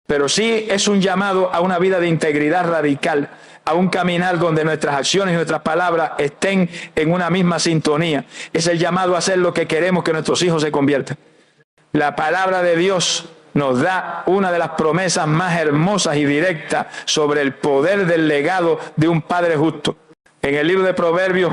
Pero sí es un llamado a una vida de integridad radical, a un caminar donde nuestras acciones y nuestras palabras estén en una misma sintonía. Es el llamado a hacer lo que queremos que nuestros hijos se conviertan. La palabra de Dios nos da una de las promesas más hermosas y directas sobre el poder del legado de un padre justo. En el libro de Proverbios,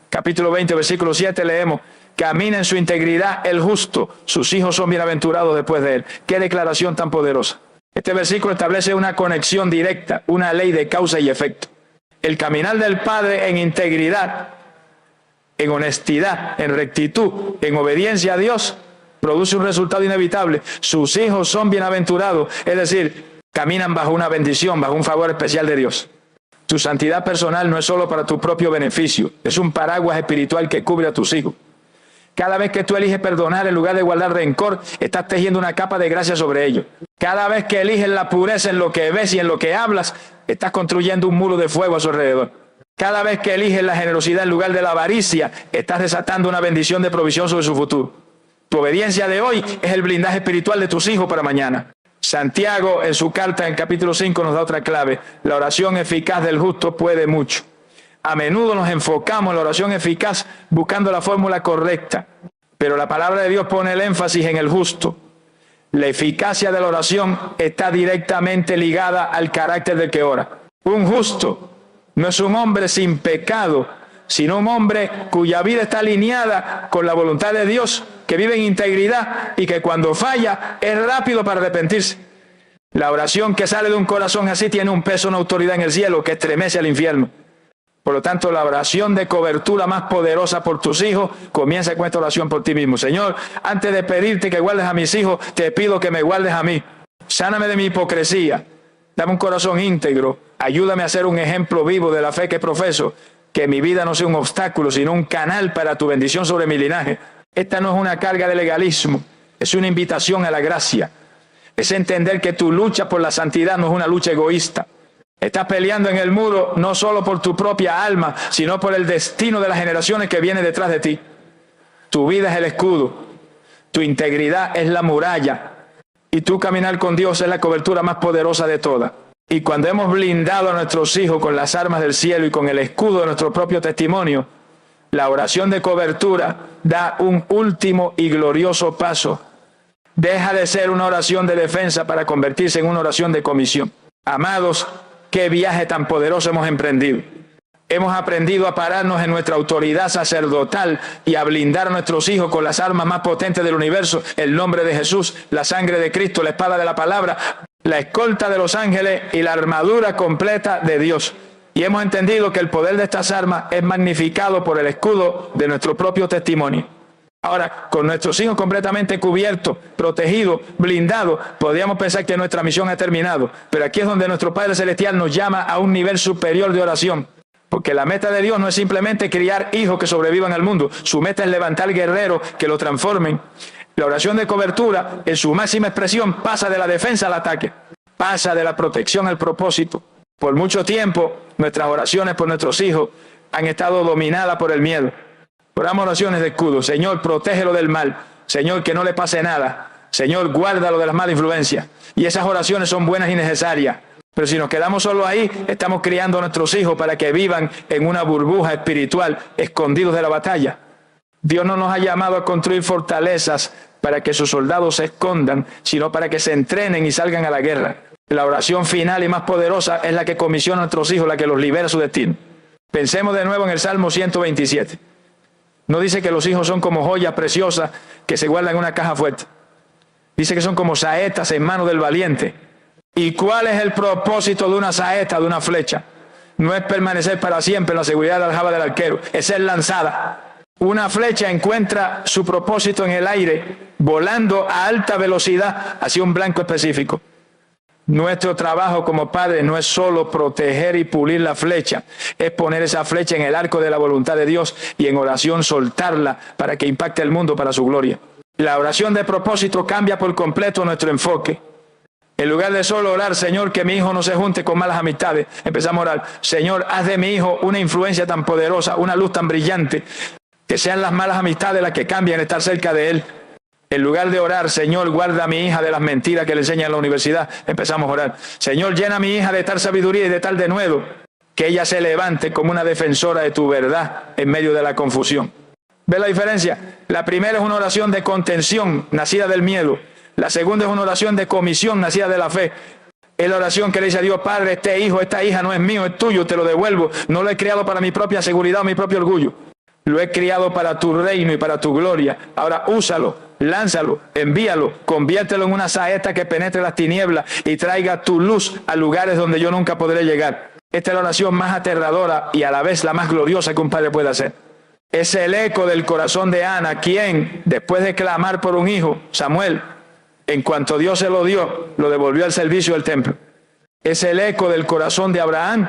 capítulo 20, versículo 7, leemos: camina en su integridad el justo, sus hijos son bienaventurados después de él. ¡Qué declaración tan poderosa! Este versículo establece una conexión directa, una ley de causa y efecto. El caminar del Padre en integridad, en honestidad, en rectitud, en obediencia a Dios, produce un resultado inevitable. Sus hijos son bienaventurados, es decir, caminan bajo una bendición, bajo un favor especial de Dios. Tu santidad personal no es solo para tu propio beneficio, es un paraguas espiritual que cubre a tus hijos. Cada vez que tú eliges perdonar en lugar de guardar rencor, estás tejiendo una capa de gracia sobre ellos. Cada vez que eliges la pureza en lo que ves y en lo que hablas, estás construyendo un muro de fuego a su alrededor. Cada vez que eliges la generosidad en lugar de la avaricia, estás desatando una bendición de provisión sobre su futuro. Tu obediencia de hoy es el blindaje espiritual de tus hijos para mañana. Santiago, en su carta en capítulo 5, nos da otra clave: la oración eficaz del justo puede mucho. A menudo nos enfocamos en la oración eficaz buscando la fórmula correcta, pero la palabra de Dios pone el énfasis en el justo. La eficacia de la oración está directamente ligada al carácter del que ora. Un justo no es un hombre sin pecado, sino un hombre cuya vida está alineada con la voluntad de Dios, que vive en integridad y que cuando falla es rápido para arrepentirse. La oración que sale de un corazón así tiene un peso, una autoridad en el cielo que estremece al infierno. Por lo tanto, la oración de cobertura más poderosa por tus hijos comienza con esta oración por ti mismo. Señor, antes de pedirte que guardes a mis hijos, te pido que me guardes a mí. Sáname de mi hipocresía. Dame un corazón íntegro. Ayúdame a ser un ejemplo vivo de la fe que profeso. Que mi vida no sea un obstáculo, sino un canal para tu bendición sobre mi linaje. Esta no es una carga de legalismo. Es una invitación a la gracia. Es entender que tu lucha por la santidad no es una lucha egoísta. Estás peleando en el muro no solo por tu propia alma, sino por el destino de las generaciones que vienen detrás de ti. Tu vida es el escudo, tu integridad es la muralla, y tu caminar con Dios es la cobertura más poderosa de todas. Y cuando hemos blindado a nuestros hijos con las armas del cielo y con el escudo de nuestro propio testimonio, la oración de cobertura da un último y glorioso paso. Deja de ser una oración de defensa para convertirse en una oración de comisión. Amados, qué viaje tan poderoso hemos emprendido. Hemos aprendido a pararnos en nuestra autoridad sacerdotal y a blindar a nuestros hijos con las armas más potentes del universo: el nombre de Jesús, la sangre de Cristo, la espada de la palabra, la escolta de los ángeles y la armadura completa de Dios. Y hemos entendido que el poder de estas armas es magnificado por el escudo de nuestro propio testimonio. Ahora, con nuestros hijos completamente cubiertos, protegidos, blindados, podríamos pensar que nuestra misión ha terminado. Pero aquí es donde nuestro Padre Celestial nos llama a un nivel superior de oración. Porque la meta de Dios no es simplemente criar hijos que sobrevivan al mundo. Su meta es levantar guerreros que lo transformen. La oración de cobertura, en su máxima expresión, pasa de la defensa al ataque. Pasa de la protección al propósito. Por mucho tiempo, nuestras oraciones por nuestros hijos han estado dominadas por el miedo. Oramos oraciones de escudo. Señor, protégelo del mal. Señor, que no le pase nada. Señor, guárdalo de las malas influencias. Y esas oraciones son buenas y necesarias. Pero si nos quedamos solo ahí, estamos criando a nuestros hijos para que vivan en una burbuja espiritual, escondidos de la batalla. Dios no nos ha llamado a construir fortalezas para que sus soldados se escondan, sino para que se entrenen y salgan a la guerra. La oración final y más poderosa es la que comisiona a nuestros hijos, la que los libera a su destino. Pensemos de nuevo en el Salmo 127. No dice que los hijos son como joyas preciosas que se guardan en una caja fuerte. Dice que son como saetas en manos del valiente. ¿Y cuál es el propósito de una saeta, de una flecha? No es permanecer para siempre en la seguridad de la aljaba del arquero, es ser lanzada. Una flecha encuentra su propósito en el aire, volando a alta velocidad hacia un blanco específico. Nuestro trabajo como padres no es solo proteger y pulir la flecha, es poner esa flecha en el arco de la voluntad de Dios y en oración soltarla para que impacte el mundo para su gloria. La oración de propósito cambia por completo nuestro enfoque. En lugar de solo orar, Señor, que mi hijo no se junte con malas amistades, empezamos a orar, Señor, haz de mi hijo una influencia tan poderosa, una luz tan brillante, que sean las malas amistades las que cambien estar cerca de él. En lugar de orar, Señor, guarda a mi hija de las mentiras que le enseñan en la universidad, empezamos a orar. Señor, llena a mi hija de tal sabiduría y de tal denuedo, que ella se levante como una defensora de tu verdad en medio de la confusión. ¿Ves la diferencia? La primera es una oración de contención, nacida del miedo. La segunda es una oración de comisión, nacida de la fe. Es la oración que le dice a Dios, Padre, este hijo, esta hija no es mío, es tuyo, te lo devuelvo. No lo he criado para mi propia seguridad o mi propio orgullo. Lo he criado para tu reino y para tu gloria. Ahora úsalo, lánzalo, envíalo, conviértelo en una saeta que penetre las tinieblas y traiga tu luz a lugares donde yo nunca podré llegar. Esta es la oración más aterradora y a la vez la más gloriosa que un padre puede hacer. Es el eco del corazón de Ana, quien, después de clamar por un hijo, Samuel, en cuanto Dios se lo dio, lo devolvió al servicio del templo. Es el eco del corazón de Abraham,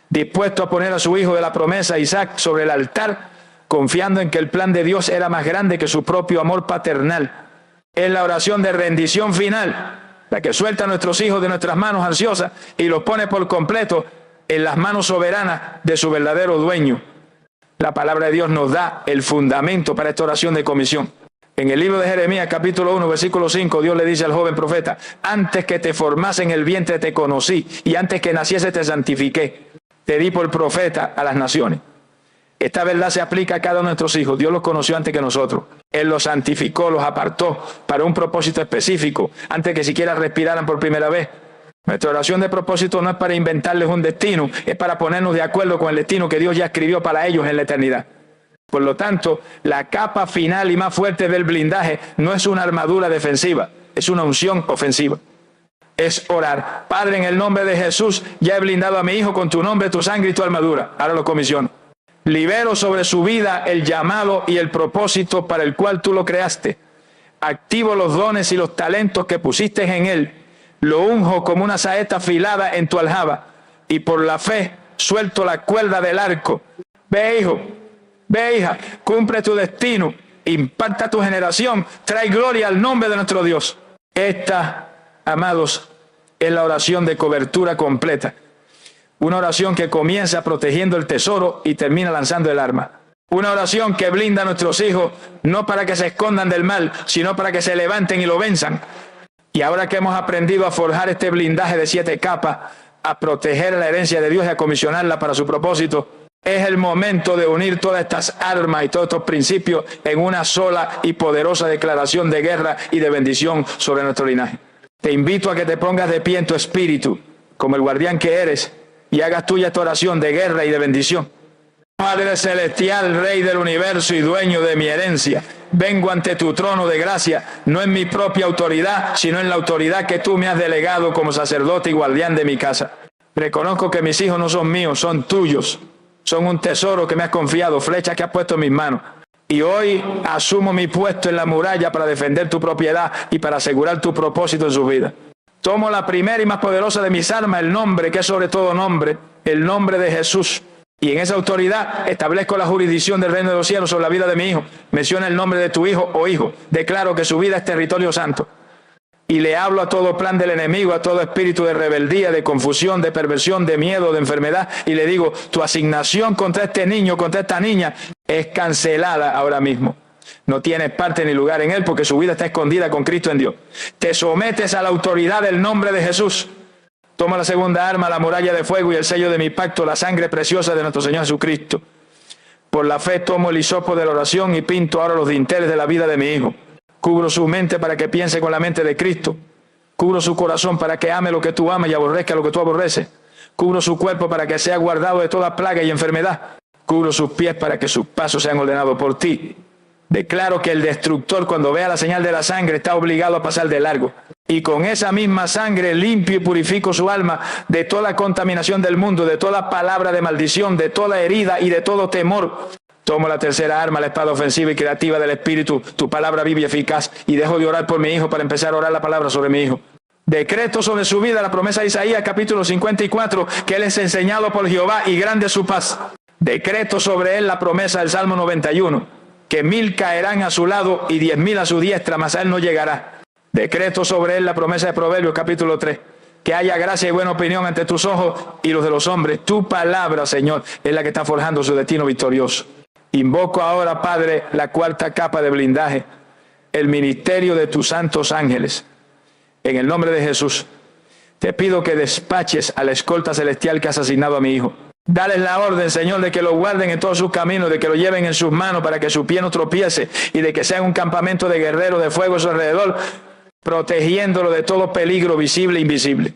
dispuesto a poner a su hijo de la promesa, Isaac, sobre el altar, confiando en que el plan de Dios era más grande que su propio amor paternal. Es la oración de rendición final, la que suelta a nuestros hijos de nuestras manos ansiosas y los pone por completo en las manos soberanas de su verdadero dueño. La palabra de Dios nos da el fundamento para esta oración de comisión. En el libro de Jeremías, capítulo 1, versículo 5, Dios le dice al joven profeta, antes que te formase en el vientre te conocí, y antes que naciese te santifiqué. Te di por profeta a las naciones. Esta verdad se aplica a cada uno de nuestros hijos. Dios los conoció antes que nosotros. Él los santificó, los apartó para un propósito específico, antes que siquiera respiraran por primera vez. Nuestra oración de propósito no es para inventarles un destino, es para ponernos de acuerdo con el destino que Dios ya escribió para ellos en la eternidad. Por lo tanto, la capa final y más fuerte del blindaje no es una armadura defensiva, es una unción ofensiva. Es orar. Padre, en el nombre de Jesús, ya he blindado a mi hijo con tu nombre, tu sangre y tu armadura. Ahora lo comisiono. Libero sobre su vida el llamado y el propósito para el cual tú lo creaste. Activo los dones y los talentos que pusiste en él. Lo unjo como una saeta afilada en tu aljaba. Y por la fe suelto la cuerda del arco. Ve, hijo. Ve, hija. Cumple tu destino. Impacta tu generación. Trae gloria al nombre de nuestro Dios. Esta, amados, es la oración de cobertura completa. Una oración que comienza protegiendo el tesoro y termina lanzando el arma. Una oración que blinda a nuestros hijos, no para que se escondan del mal, sino para que se levanten y lo venzan. Y ahora que hemos aprendido a forjar este blindaje de 7 capas, a proteger la herencia de Dios y a comisionarla para su propósito, es el momento de unir todas estas armas y todos estos principios en una sola y poderosa declaración de guerra y de bendición sobre nuestro linaje. Te invito a que te pongas de pie en tu espíritu, como el guardián que eres, y hagas tuya esta oración de guerra y de bendición. Padre celestial, Rey del universo y dueño de mi herencia, vengo ante tu trono de gracia, no en mi propia autoridad, sino en la autoridad que tú me has delegado como sacerdote y guardián de mi casa. Reconozco que mis hijos no son míos, son tuyos. Son un tesoro que me has confiado, flechas que has puesto en mis manos. Y hoy asumo mi puesto en la muralla para defender tu propiedad y para asegurar tu propósito en sus vidas. Tomo la primera y más poderosa de mis armas, el nombre que es sobre todo nombre, el nombre de Jesús. Y en esa autoridad establezco la jurisdicción del reino de los cielos sobre la vida de mi hijo. Menciona el nombre de tu hijo o hijo. Declaro que su vida es territorio santo. Y le hablo a todo plan del enemigo, a todo espíritu de rebeldía, de confusión, de perversión, de miedo, de enfermedad. Y le digo, tu asignación contra este niño, contra esta niña, es cancelada ahora mismo. No tienes parte ni lugar en él porque su vida está escondida con Cristo en Dios. Te sometes a la autoridad del nombre de Jesús. Toma la segunda arma, la muralla de fuego y el sello de mi pacto, la sangre preciosa de nuestro Señor Jesucristo. Por la fe tomo el hisopo de la oración y pinto ahora los dinteles de la vida de mi hijo. Cubro su mente para que piense con la mente de Cristo. Cubro su corazón para que ame lo que tú amas y aborrezca lo que tú aborreces. Cubro su cuerpo para que sea guardado de toda plaga y enfermedad. Cubro sus pies para que sus pasos sean ordenados por ti. Declaro que el destructor, cuando vea la señal de la sangre, está obligado a pasar de largo. Y con esa misma sangre limpio y purifico su alma de toda contaminación del mundo, de toda palabra de maldición, de toda herida y de todo temor. Tomo la tercera arma, la espada ofensiva y creativa del Espíritu, tu palabra viva y eficaz, y dejo de orar por mi hijo para empezar a orar la palabra sobre mi hijo. Decreto sobre su vida la promesa de Isaías, capítulo 54, que él es enseñado por Jehová y grande es su paz. Decreto sobre él la promesa del Salmo 91, que 1000 caerán a su lado y 10.000 a su diestra, mas a él no llegará. Decreto sobre él la promesa de Proverbios, capítulo 3, que haya gracia y buena opinión ante tus ojos y los de los hombres. Tu palabra, Señor, es la que está forjando su destino victorioso. Invoco ahora, Padre, la cuarta capa de blindaje, el ministerio de tus santos ángeles. En el nombre de Jesús, te pido que despaches a la escolta celestial que has asignado a mi hijo. Dales la orden, Señor, de que lo guarden en todos sus caminos, de que lo lleven en sus manos para que su pie no tropiece y de que sea un campamento de guerreros de fuego a su alrededor, protegiéndolo de todo peligro visible e invisible.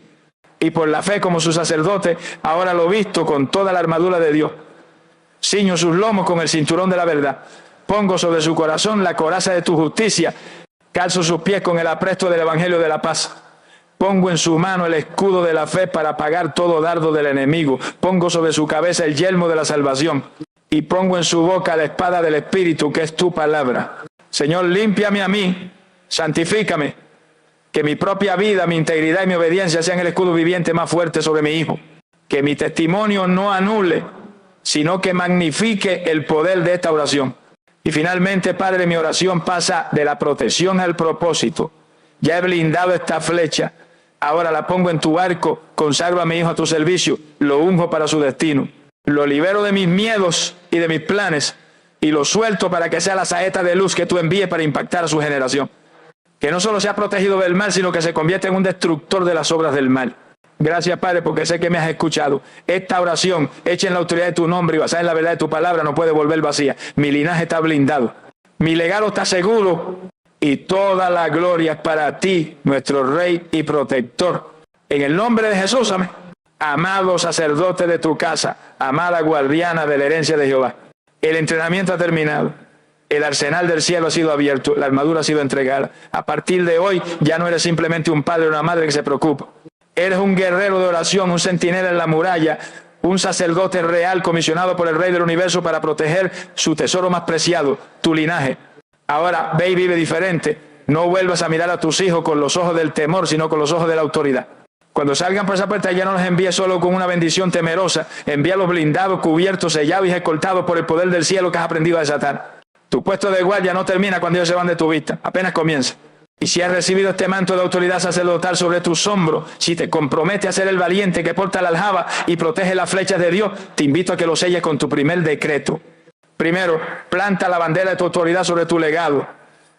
Y por la fe como su sacerdote, ahora lo visto con toda la armadura de Dios. Ciño sus lomos con el cinturón de la verdad. Pongo sobre su corazón la coraza de tu justicia. Calzo sus pies con el apresto del evangelio de la paz. Pongo en su mano el escudo de la fe para apagar todo dardo del enemigo. Pongo sobre su cabeza el yelmo de la salvación. Y pongo en su boca la espada del Espíritu, que es tu palabra. Señor, límpiame a mí, santifícame. Que mi propia vida, mi integridad y mi obediencia sean el escudo viviente más fuerte sobre mi hijo. Que mi testimonio no anule, sino que magnifique el poder de esta oración. Y finalmente, Padre, mi oración pasa de la protección al propósito. Ya he blindado esta flecha, ahora la pongo en tu arco, consagro a mi hijo a tu servicio, lo unjo para su destino. Lo libero de mis miedos y de mis planes, y lo suelto para que sea la saeta de luz que tú envíes para impactar a su generación. Que no solo sea protegido del mal, sino que se convierta en un destructor de las obras del mal. Gracias, Padre, porque sé que me has escuchado. Esta oración, hecha en la autoridad de tu nombre y basada en la verdad de tu palabra, no puede volver vacía. Mi linaje está blindado. Mi legado está seguro. Y toda la gloria es para ti, nuestro Rey y Protector. En el nombre de Jesús, amén. Amado sacerdote de tu casa, amada guardiana de la herencia de Jehová. El entrenamiento ha terminado. El arsenal del cielo ha sido abierto, la armadura ha sido entregada. A partir de hoy ya no eres simplemente un padre o una madre que se preocupa. Eres un guerrero de oración, un centinela en la muralla, un sacerdote real comisionado por el Rey del Universo para proteger su tesoro más preciado, tu linaje. Ahora ve y vive diferente. No vuelvas a mirar a tus hijos con los ojos del temor, sino con los ojos de la autoridad. Cuando salgan por esa puerta ya no los envíes solo con una bendición temerosa. Envíalos blindados, cubiertos, sellados y escoltados por el poder del cielo que has aprendido a desatar. Tu puesto de guardia no termina cuando ellos se van de tu vista, apenas comienza. Y si has recibido este manto de autoridad sacerdotal sobre tus hombros, si te comprometes a ser el valiente que porta la aljaba y protege las flechas de Dios, te invito a que lo selles con tu primer decreto. Primero, planta la bandera de tu autoridad sobre tu legado.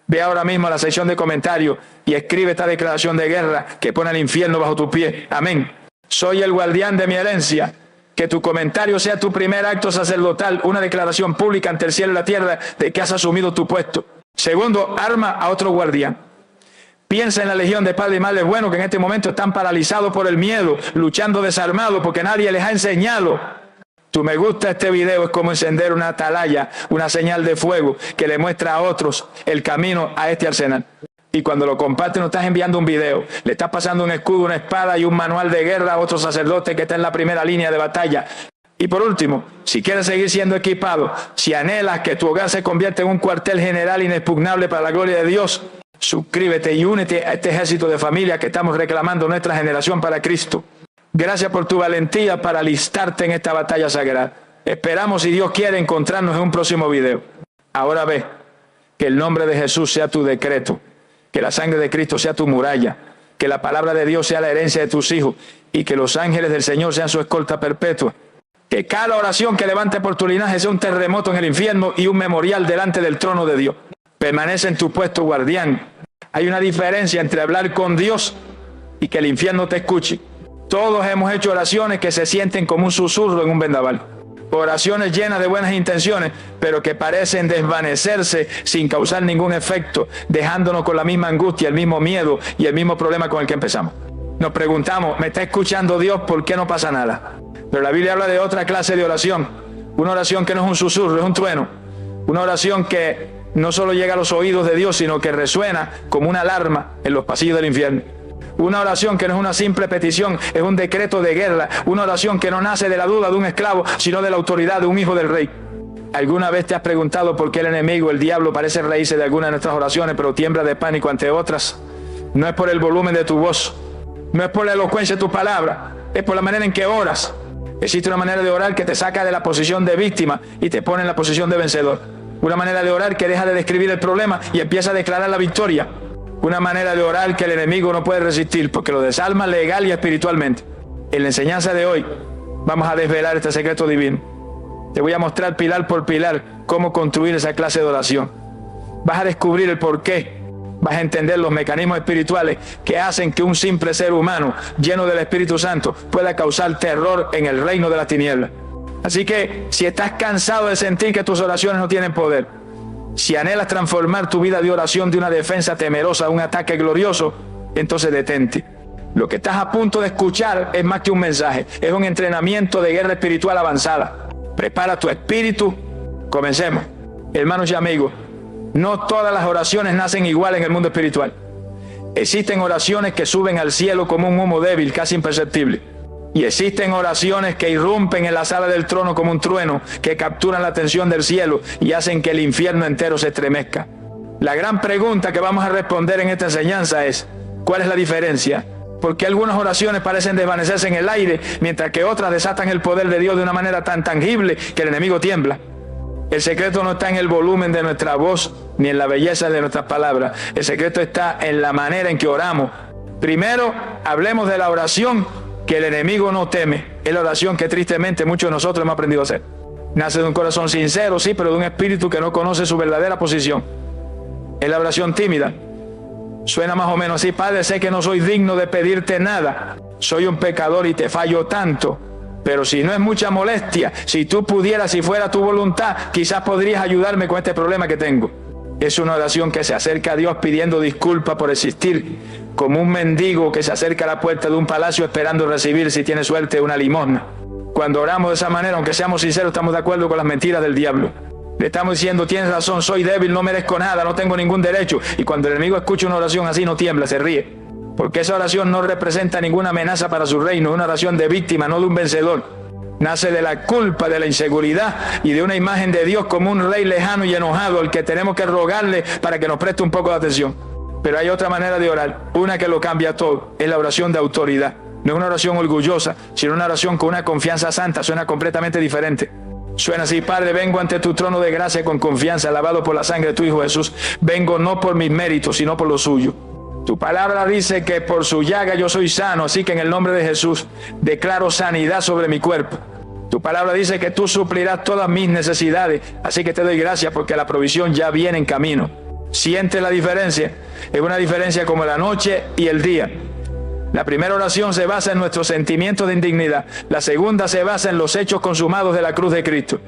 Ve ahora mismo a la sección de comentarios y escribe esta declaración de guerra que pone el infierno bajo tu pie. Amén. Soy el guardián de mi herencia. Que tu comentario sea tu primer acto sacerdotal, una declaración pública ante el cielo y la tierra de que has asumido tu puesto. Segundo, arma a otro guardián. Piensa en la legión de padres y madres buenos que en este momento están paralizados por el miedo, luchando desarmados porque nadie les ha enseñado Tu me gusta este video es como encender una atalaya, una señal de fuego que le muestra a otros el camino a este arsenal. Y cuando lo compartes no estás enviando un video, le estás pasando un escudo, una espada y un manual de guerra a otro sacerdote que está en la primera línea de batalla. Y por último, si quieres seguir siendo equipado, si anhelas que tu hogar se convierta en un cuartel general inexpugnable para la gloria de Dios, suscríbete y únete a este ejército de familia que estamos reclamando nuestra generación para Cristo. Gracias por tu valentía para alistarte en esta batalla sagrada. Esperamos, si Dios quiere, encontrarnos en un próximo video. Ahora ve, que el nombre de Jesús sea tu decreto, que la sangre de Cristo sea tu muralla, que la palabra de Dios sea la herencia de tus hijos y que los ángeles del Señor sean su escolta perpetua. Que cada oración que levante por tu linaje sea un terremoto en el infierno y un memorial delante del trono de Dios. Permanece en tu puesto, guardián. Hay una diferencia entre hablar con Dios y que el infierno te escuche. Todos hemos hecho oraciones que se sienten como un susurro en un vendaval. Oraciones llenas de buenas intenciones, pero que parecen desvanecerse sin causar ningún efecto, dejándonos con la misma angustia, el mismo miedo y el mismo problema con el que empezamos. Nos preguntamos, ¿me está escuchando Dios? ¿Por qué no pasa nada? Pero la Biblia habla de otra clase de oración. Una oración que no es un susurro, es un trueno. Una oración que no solo llega a los oídos de Dios, sino que resuena como una alarma en los pasillos del infierno. Una oración que no es una simple petición, es un decreto de guerra. Una oración que no nace de la duda de un esclavo, sino de la autoridad de un hijo del rey. ¿Alguna vez te has preguntado por qué el enemigo, el diablo, parece reírse de algunas de nuestras oraciones, pero tiembla de pánico ante otras? No es por el volumen de tu voz, no es por la elocuencia de tus palabras, es por la manera en que oras. Existe una manera de orar que te saca de la posición de víctima y te pone en la posición de vencedor. Una manera de orar que deja de describir el problema y empieza a declarar la victoria. Una manera de orar que el enemigo no puede resistir porque lo desarma legal y espiritualmente. En la enseñanza de hoy vamos a desvelar este secreto divino. Te voy a mostrar pilar por pilar cómo construir esa clase de oración. Vas a descubrir el porqué. Vas a entender los mecanismos espirituales que hacen que un simple ser humano lleno del Espíritu Santo pueda causar terror en el reino de las tinieblas. Así que si estás cansado de sentir que tus oraciones no tienen poder, si anhelas transformar tu vida de oración de una defensa temerosa a un ataque glorioso, entonces detente. Lo que estás a punto de escuchar es más que un mensaje, es un entrenamiento de guerra espiritual avanzada. Prepara tu espíritu. Comencemos. Hermanos y amigos, no todas las oraciones nacen igual en el mundo espiritual. Existen oraciones que suben al cielo como un humo débil, casi imperceptible. Y existen oraciones que irrumpen en la sala del trono como un trueno, que capturan la atención del cielo y hacen que el infierno entero se estremezca. La gran pregunta que vamos a responder en esta enseñanza es, ¿cuál es la diferencia? ¿Por qué algunas oraciones parecen desvanecerse en el aire, mientras que otras desatan el poder de Dios de una manera tan tangible que el enemigo tiembla? El secreto no está en el volumen de nuestra voz, ni en la belleza de nuestras palabras. El secreto está en la manera en que oramos. Primero, hablemos de la oración que el enemigo no teme. Es la oración que tristemente muchos de nosotros hemos aprendido a hacer. Nace de un corazón sincero, sí, pero de un espíritu que no conoce su verdadera posición. Es la oración tímida. Suena más o menos así: Padre, sé que no soy digno de pedirte nada. Soy un pecador y te fallo tanto. Pero si no es mucha molestia, si tú pudieras, si fuera tu voluntad, quizás podrías ayudarme con este problema que tengo. Es una oración que se acerca a Dios pidiendo disculpas por existir, como un mendigo que se acerca a la puerta de un palacio esperando recibir, si tiene suerte, una limosna. Cuando oramos de esa manera, aunque seamos sinceros, estamos de acuerdo con las mentiras del diablo. Le estamos diciendo: tienes razón, soy débil, no merezco nada, no tengo ningún derecho. Y cuando el enemigo escucha una oración así, no tiembla, se ríe. Porque esa oración no representa ninguna amenaza para su reino, es una oración de víctima, no de un vencedor. Nace de la culpa, de la inseguridad y de una imagen de Dios como un rey lejano y enojado al que tenemos que rogarle para que nos preste un poco de atención. Pero hay otra manera de orar, una que lo cambia todo, es la oración de autoridad. No es una oración orgullosa, sino una oración con una confianza santa. Suena completamente diferente. Suena así: Padre, vengo ante tu trono de gracia con confianza, lavado por la sangre de tu Hijo Jesús. Vengo no por mis méritos, sino por lo suyo. Tu palabra dice que por su llaga yo soy sano, así que en el nombre de Jesús declaro sanidad sobre mi cuerpo. Tu palabra dice que tú suplirás todas mis necesidades, así que te doy gracias porque la provisión ya viene en camino. ¿Sientes la diferencia? Es una diferencia como la noche y el día. La primera oración se basa en nuestros sentimientos de indignidad. La segunda se basa en los hechos consumados de la cruz de Cristo.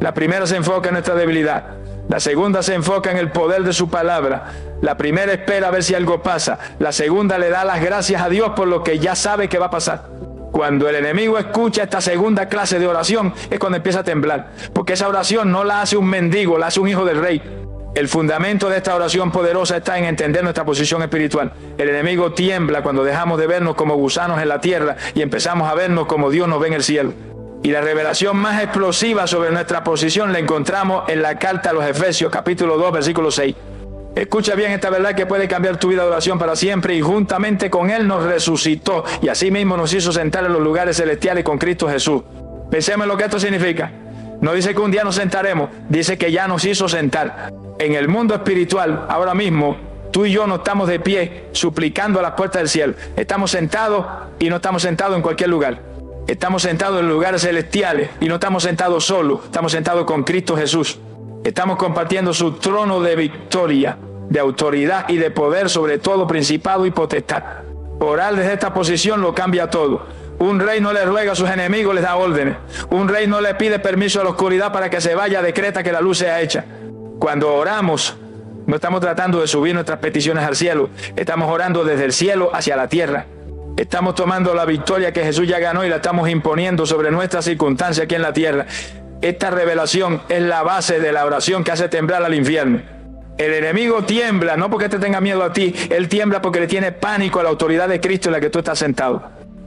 La primera se enfoca en nuestra debilidad. La segunda se enfoca en el poder de su palabra. La primera espera a ver si algo pasa. La segunda le da las gracias a Dios por lo que ya sabe que va a pasar. Cuando el enemigo escucha esta segunda clase de oración, es cuando empieza a temblar. Porque esa oración no la hace un mendigo, la hace un hijo del rey. El fundamento de esta oración poderosa está en entender nuestra posición espiritual. El enemigo tiembla cuando dejamos de vernos como gusanos en la tierra y empezamos a vernos como Dios nos ve en el cielo. Y la revelación más explosiva sobre nuestra posición la encontramos en la carta a los Efesios, capítulo 2, versículo 6. Escucha bien esta verdad que puede cambiar tu vida de oración para siempre, y juntamente con Él nos resucitó y así mismo nos hizo sentar en los lugares celestiales con Cristo Jesús. Pensemos en lo que esto significa. No dice que un día nos sentaremos, dice que ya nos hizo sentar. En el mundo espiritual, ahora mismo, tú y yo no estamos de pie suplicando a las puertas del cielo. Estamos sentados y no estamos sentados en cualquier lugar. Estamos sentados en lugares celestiales y no estamos sentados solos, estamos sentados con Cristo Jesús. Estamos compartiendo su trono de victoria, de autoridad y de poder sobre todo principado y potestad. Orar desde esta posición lo cambia todo. Un rey no le ruega a sus enemigos, les da órdenes. Un rey no le pide permiso a la oscuridad para que se vaya, decreta que la luz sea hecha. Cuando oramos, no estamos tratando de subir nuestras peticiones al cielo, estamos orando desde el cielo hacia la tierra. Estamos tomando la victoria que Jesús ya ganó y la estamos imponiendo sobre nuestras circunstancias aquí en la tierra. Esta revelación es la base de la oración que hace temblar al infierno. El enemigo tiembla, no porque te tenga miedo a ti, él tiembla porque le tiene pánico a la autoridad de Cristo en la que tú estás sentado.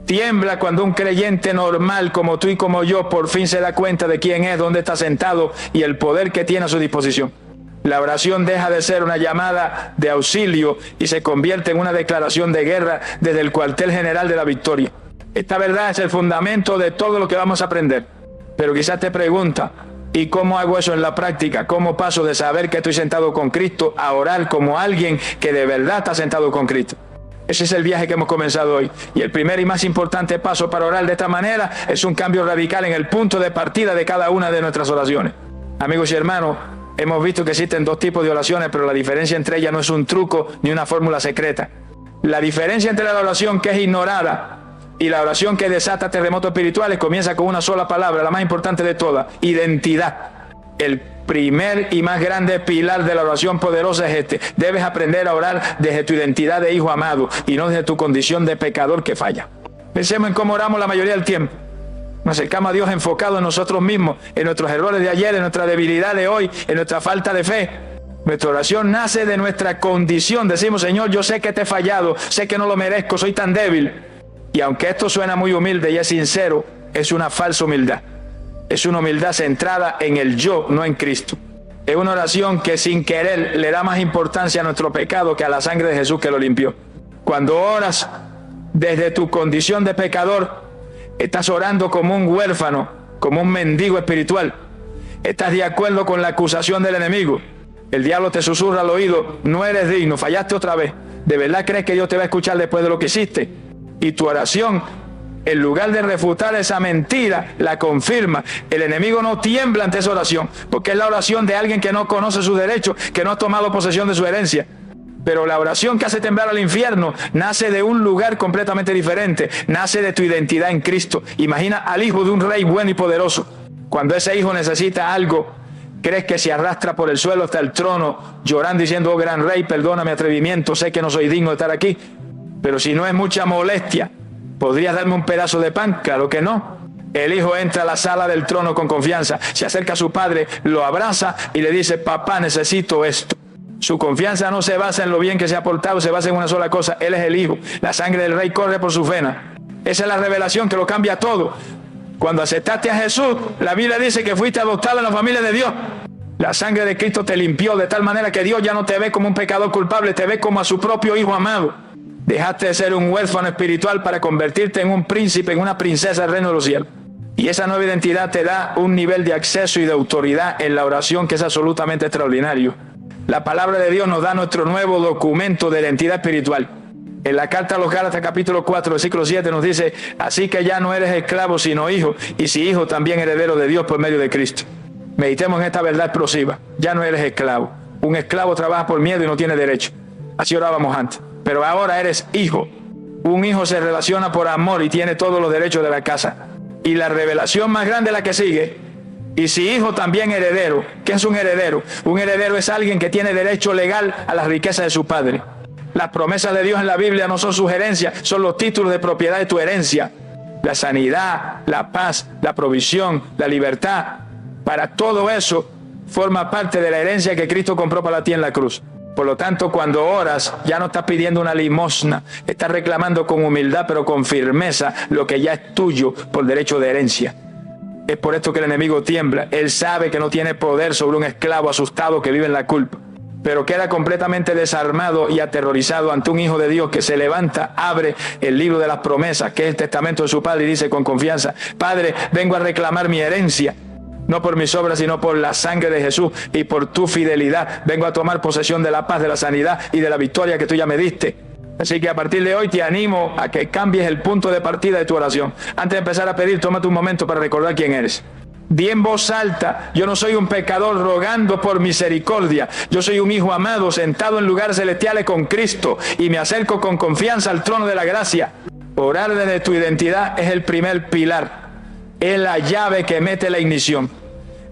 Tiembla cuando un creyente normal como tú y como yo por fin se da cuenta de quién es, dónde está sentado y el poder que tiene a su disposición. La oración deja de ser una llamada de auxilio y se convierte en una declaración de guerra desde el cuartel general de la victoria. Esta verdad es el fundamento de todo lo que vamos a aprender. Pero quizás te pregunta, ¿y cómo hago eso en la práctica? ¿Cómo paso de saber que estoy sentado con Cristo a orar como alguien que de verdad está sentado con Cristo? Ese es el viaje que hemos comenzado hoy. Y el primer y más importante paso para orar de esta manera es un cambio radical en el punto de partida de cada una de nuestras oraciones. Amigos y hermanos, hemos visto que existen dos tipos de oraciones, pero la diferencia entre ellas no es un truco ni una fórmula secreta. La diferencia entre la oración que es ignorada y la oración que desata terremotos espirituales comienza con una sola palabra, la más importante de todas: identidad. El primer y más grande pilar de la oración poderosa es este: debes aprender a orar desde tu identidad de hijo amado y no desde tu condición de pecador que falla. Pensemos en cómo oramos la mayoría del tiempo. Nos acercamos a Dios enfocado en nosotros mismos, en nuestros errores de ayer, en nuestra debilidad de hoy, en nuestra falta de fe. Nuestra oración nace de nuestra condición. Decimos: Señor, yo sé que te he fallado, sé que no lo merezco, soy tan débil. Y aunque esto suena muy humilde y es sincero, es una falsa humildad. Es una humildad centrada en el yo, no en Cristo. Es una oración que sin querer le da más importancia a nuestro pecado que a la sangre de Jesús que lo limpió. Cuando oras desde tu condición de pecador, estás orando como un huérfano, como un mendigo espiritual. Estás de acuerdo con la acusación del enemigo. El diablo te susurra al oído: no eres digno, fallaste otra vez. ¿De verdad crees que Dios te va a escuchar después de lo que hiciste? Y tu oración, en lugar de refutar esa mentira, la confirma. El enemigo no tiembla ante esa oración, porque es la oración de alguien que no conoce sus derechos, que no ha tomado posesión de su herencia. Pero la oración que hace temblar al infierno nace de un lugar completamente diferente, nace de tu identidad en Cristo. Imagina al hijo de un rey bueno y poderoso. Cuando ese hijo necesita algo, crees que se arrastra por el suelo hasta el trono, llorando, diciendo: oh gran rey, perdona mi atrevimiento, sé que no soy digno de estar aquí. Pero si no es mucha molestia, ¿podrías darme un pedazo de pan? Claro que no. El hijo entra a la sala del trono con confianza, se acerca a su padre, lo abraza y le dice: papá, necesito esto. Su confianza no se basa en lo bien que se ha portado, se basa en una sola cosa: él es el hijo. La sangre del rey corre por sus venas. Esa es la revelación que lo cambia todo. Cuando aceptaste a Jesús, la Biblia dice que fuiste adoptado en la familia de Dios. La sangre de Cristo te limpió de tal manera que Dios ya no te ve como un pecador culpable, te ve como a su propio hijo amado. Dejaste de ser un huérfano espiritual para convertirte en un príncipe, en una princesa del reino de los cielos. Y esa nueva identidad te da un nivel de acceso y de autoridad en la oración que es absolutamente extraordinario. La palabra de Dios nos da nuestro nuevo documento de identidad espiritual. En la carta a los Gálatas capítulo 4 versículo 7 nos dice: así que ya no eres esclavo sino hijo, y si hijo también heredero de Dios por medio de Cristo. Meditemos en esta verdad explosiva. Ya no eres esclavo. Un esclavo trabaja por miedo y no tiene derecho. Así orábamos antes. Pero ahora eres hijo. Un hijo se relaciona por amor y tiene todos los derechos de la casa. Y la revelación más grande es la que sigue: y si hijo también heredero. ¿Qué es un heredero? Un heredero es alguien que tiene derecho legal a las riquezas de su padre. Las promesas de Dios en la Biblia no son sugerencias, son los títulos de propiedad de tu herencia. la sanidad, la paz, la provisión, la libertad. Para todo eso forma parte de la herencia que Cristo compró para ti en la cruz. Por lo tanto, cuando oras, ya no estás pidiendo una limosna, estás reclamando con humildad, pero con firmeza, lo que ya es tuyo por derecho de herencia. Es por esto que el enemigo tiembla. Él sabe que no tiene poder sobre un esclavo asustado que vive en la culpa, pero queda completamente desarmado y aterrorizado ante un hijo de Dios que se levanta, abre el libro de las promesas, que es el testamento de su padre, y dice con confianza: Padre, vengo a reclamar mi herencia. No por mis obras, sino por la sangre de Jesús y por tu fidelidad. Vengo a tomar posesión de la paz, de la sanidad y de la victoria que tú ya me diste. Así que a partir de hoy te animo a que cambies el punto de partida de tu oración. Antes de empezar a pedir, tómate un momento para recordar quién eres. Di en voz alta: yo no soy un pecador rogando por misericordia. Yo soy un hijo amado sentado en lugares celestiales con Cristo y me acerco con confianza al trono de la gracia. Orar desde tu identidad es el primer pilar. Es la llave que mete la ignición.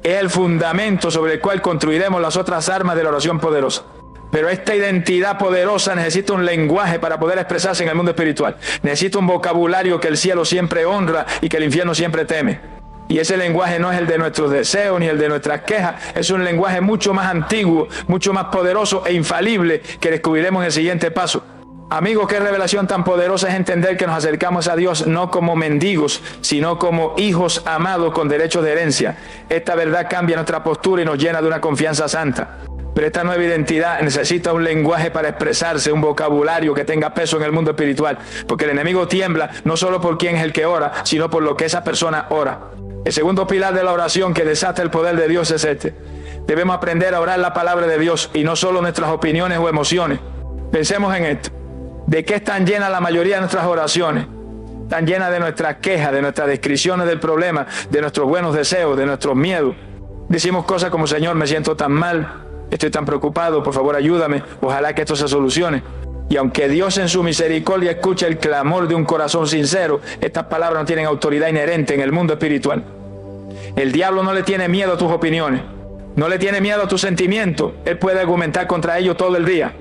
Es el fundamento sobre el cual construiremos las otras armas de la oración poderosa. Pero esta identidad poderosa necesita un lenguaje para poder expresarse en el mundo espiritual. Necesita un vocabulario que el cielo siempre honra y que el infierno siempre teme. Y ese lenguaje no es el de nuestros deseos ni el de nuestras quejas. Es un lenguaje mucho más antiguo, mucho más poderoso e infalible que descubriremos en el siguiente paso. Amigos, qué revelación tan poderosa es entender que nos acercamos a Dios no como mendigos, sino como hijos amados con derechos de herencia. Esta verdad cambia nuestra postura y nos llena de una confianza santa. Pero esta nueva identidad necesita un lenguaje para expresarse, un vocabulario que tenga peso en el mundo espiritual. Porque el enemigo tiembla no solo por quién es el que ora, sino por lo que esa persona ora. El segundo pilar de la oración que desata el poder de Dios es este. Debemos aprender a orar la palabra de Dios y no solo nuestras opiniones o emociones. Pensemos en esto. ¿De qué están llenas la mayoría de nuestras oraciones? Están llenas de nuestras quejas, de nuestras descripciones del problema, de nuestros buenos deseos, de nuestros miedos. Decimos cosas como: Señor, me siento tan mal, estoy tan preocupado, por favor ayúdame, ojalá que esto se solucione. Y aunque Dios en su misericordia escucha el clamor de un corazón sincero, estas palabras no tienen autoridad inherente en el mundo espiritual. El diablo no le tiene miedo a tus opiniones, no le tiene miedo a tus sentimientos. Él puede argumentar contra ellos todo el día.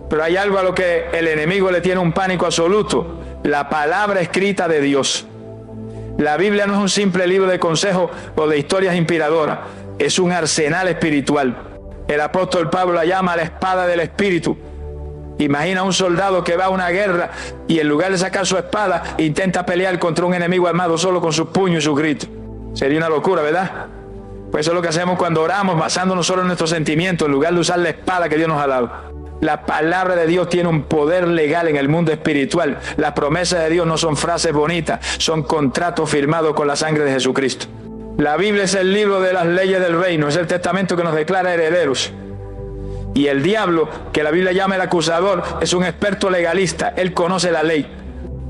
Pero hay algo a lo que el enemigo le tiene un pánico absoluto: la palabra escrita de Dios. La Biblia no es un simple libro de consejos o de historias inspiradoras, es un arsenal espiritual. El apóstol Pablo la llama la espada del Espíritu. Imagina un soldado que va a una guerra y en lugar de sacar su espada, intenta pelear contra un enemigo armado solo con sus puños y sus gritos. Sería una locura, ¿verdad? Pues eso es lo que hacemos cuando oramos, basándonos solo en nuestros sentimientos, en lugar de usar la espada que Dios nos ha dado. La palabra de Dios tiene un poder legal en el mundo espiritual. Las promesas de Dios no son frases bonitas, son contratos firmados con la sangre de Jesucristo. La Biblia es el libro de las leyes del reino, es el testamento que nos declara herederos. Y el diablo, que la Biblia llama el acusador, es un experto legalista. Él conoce la ley.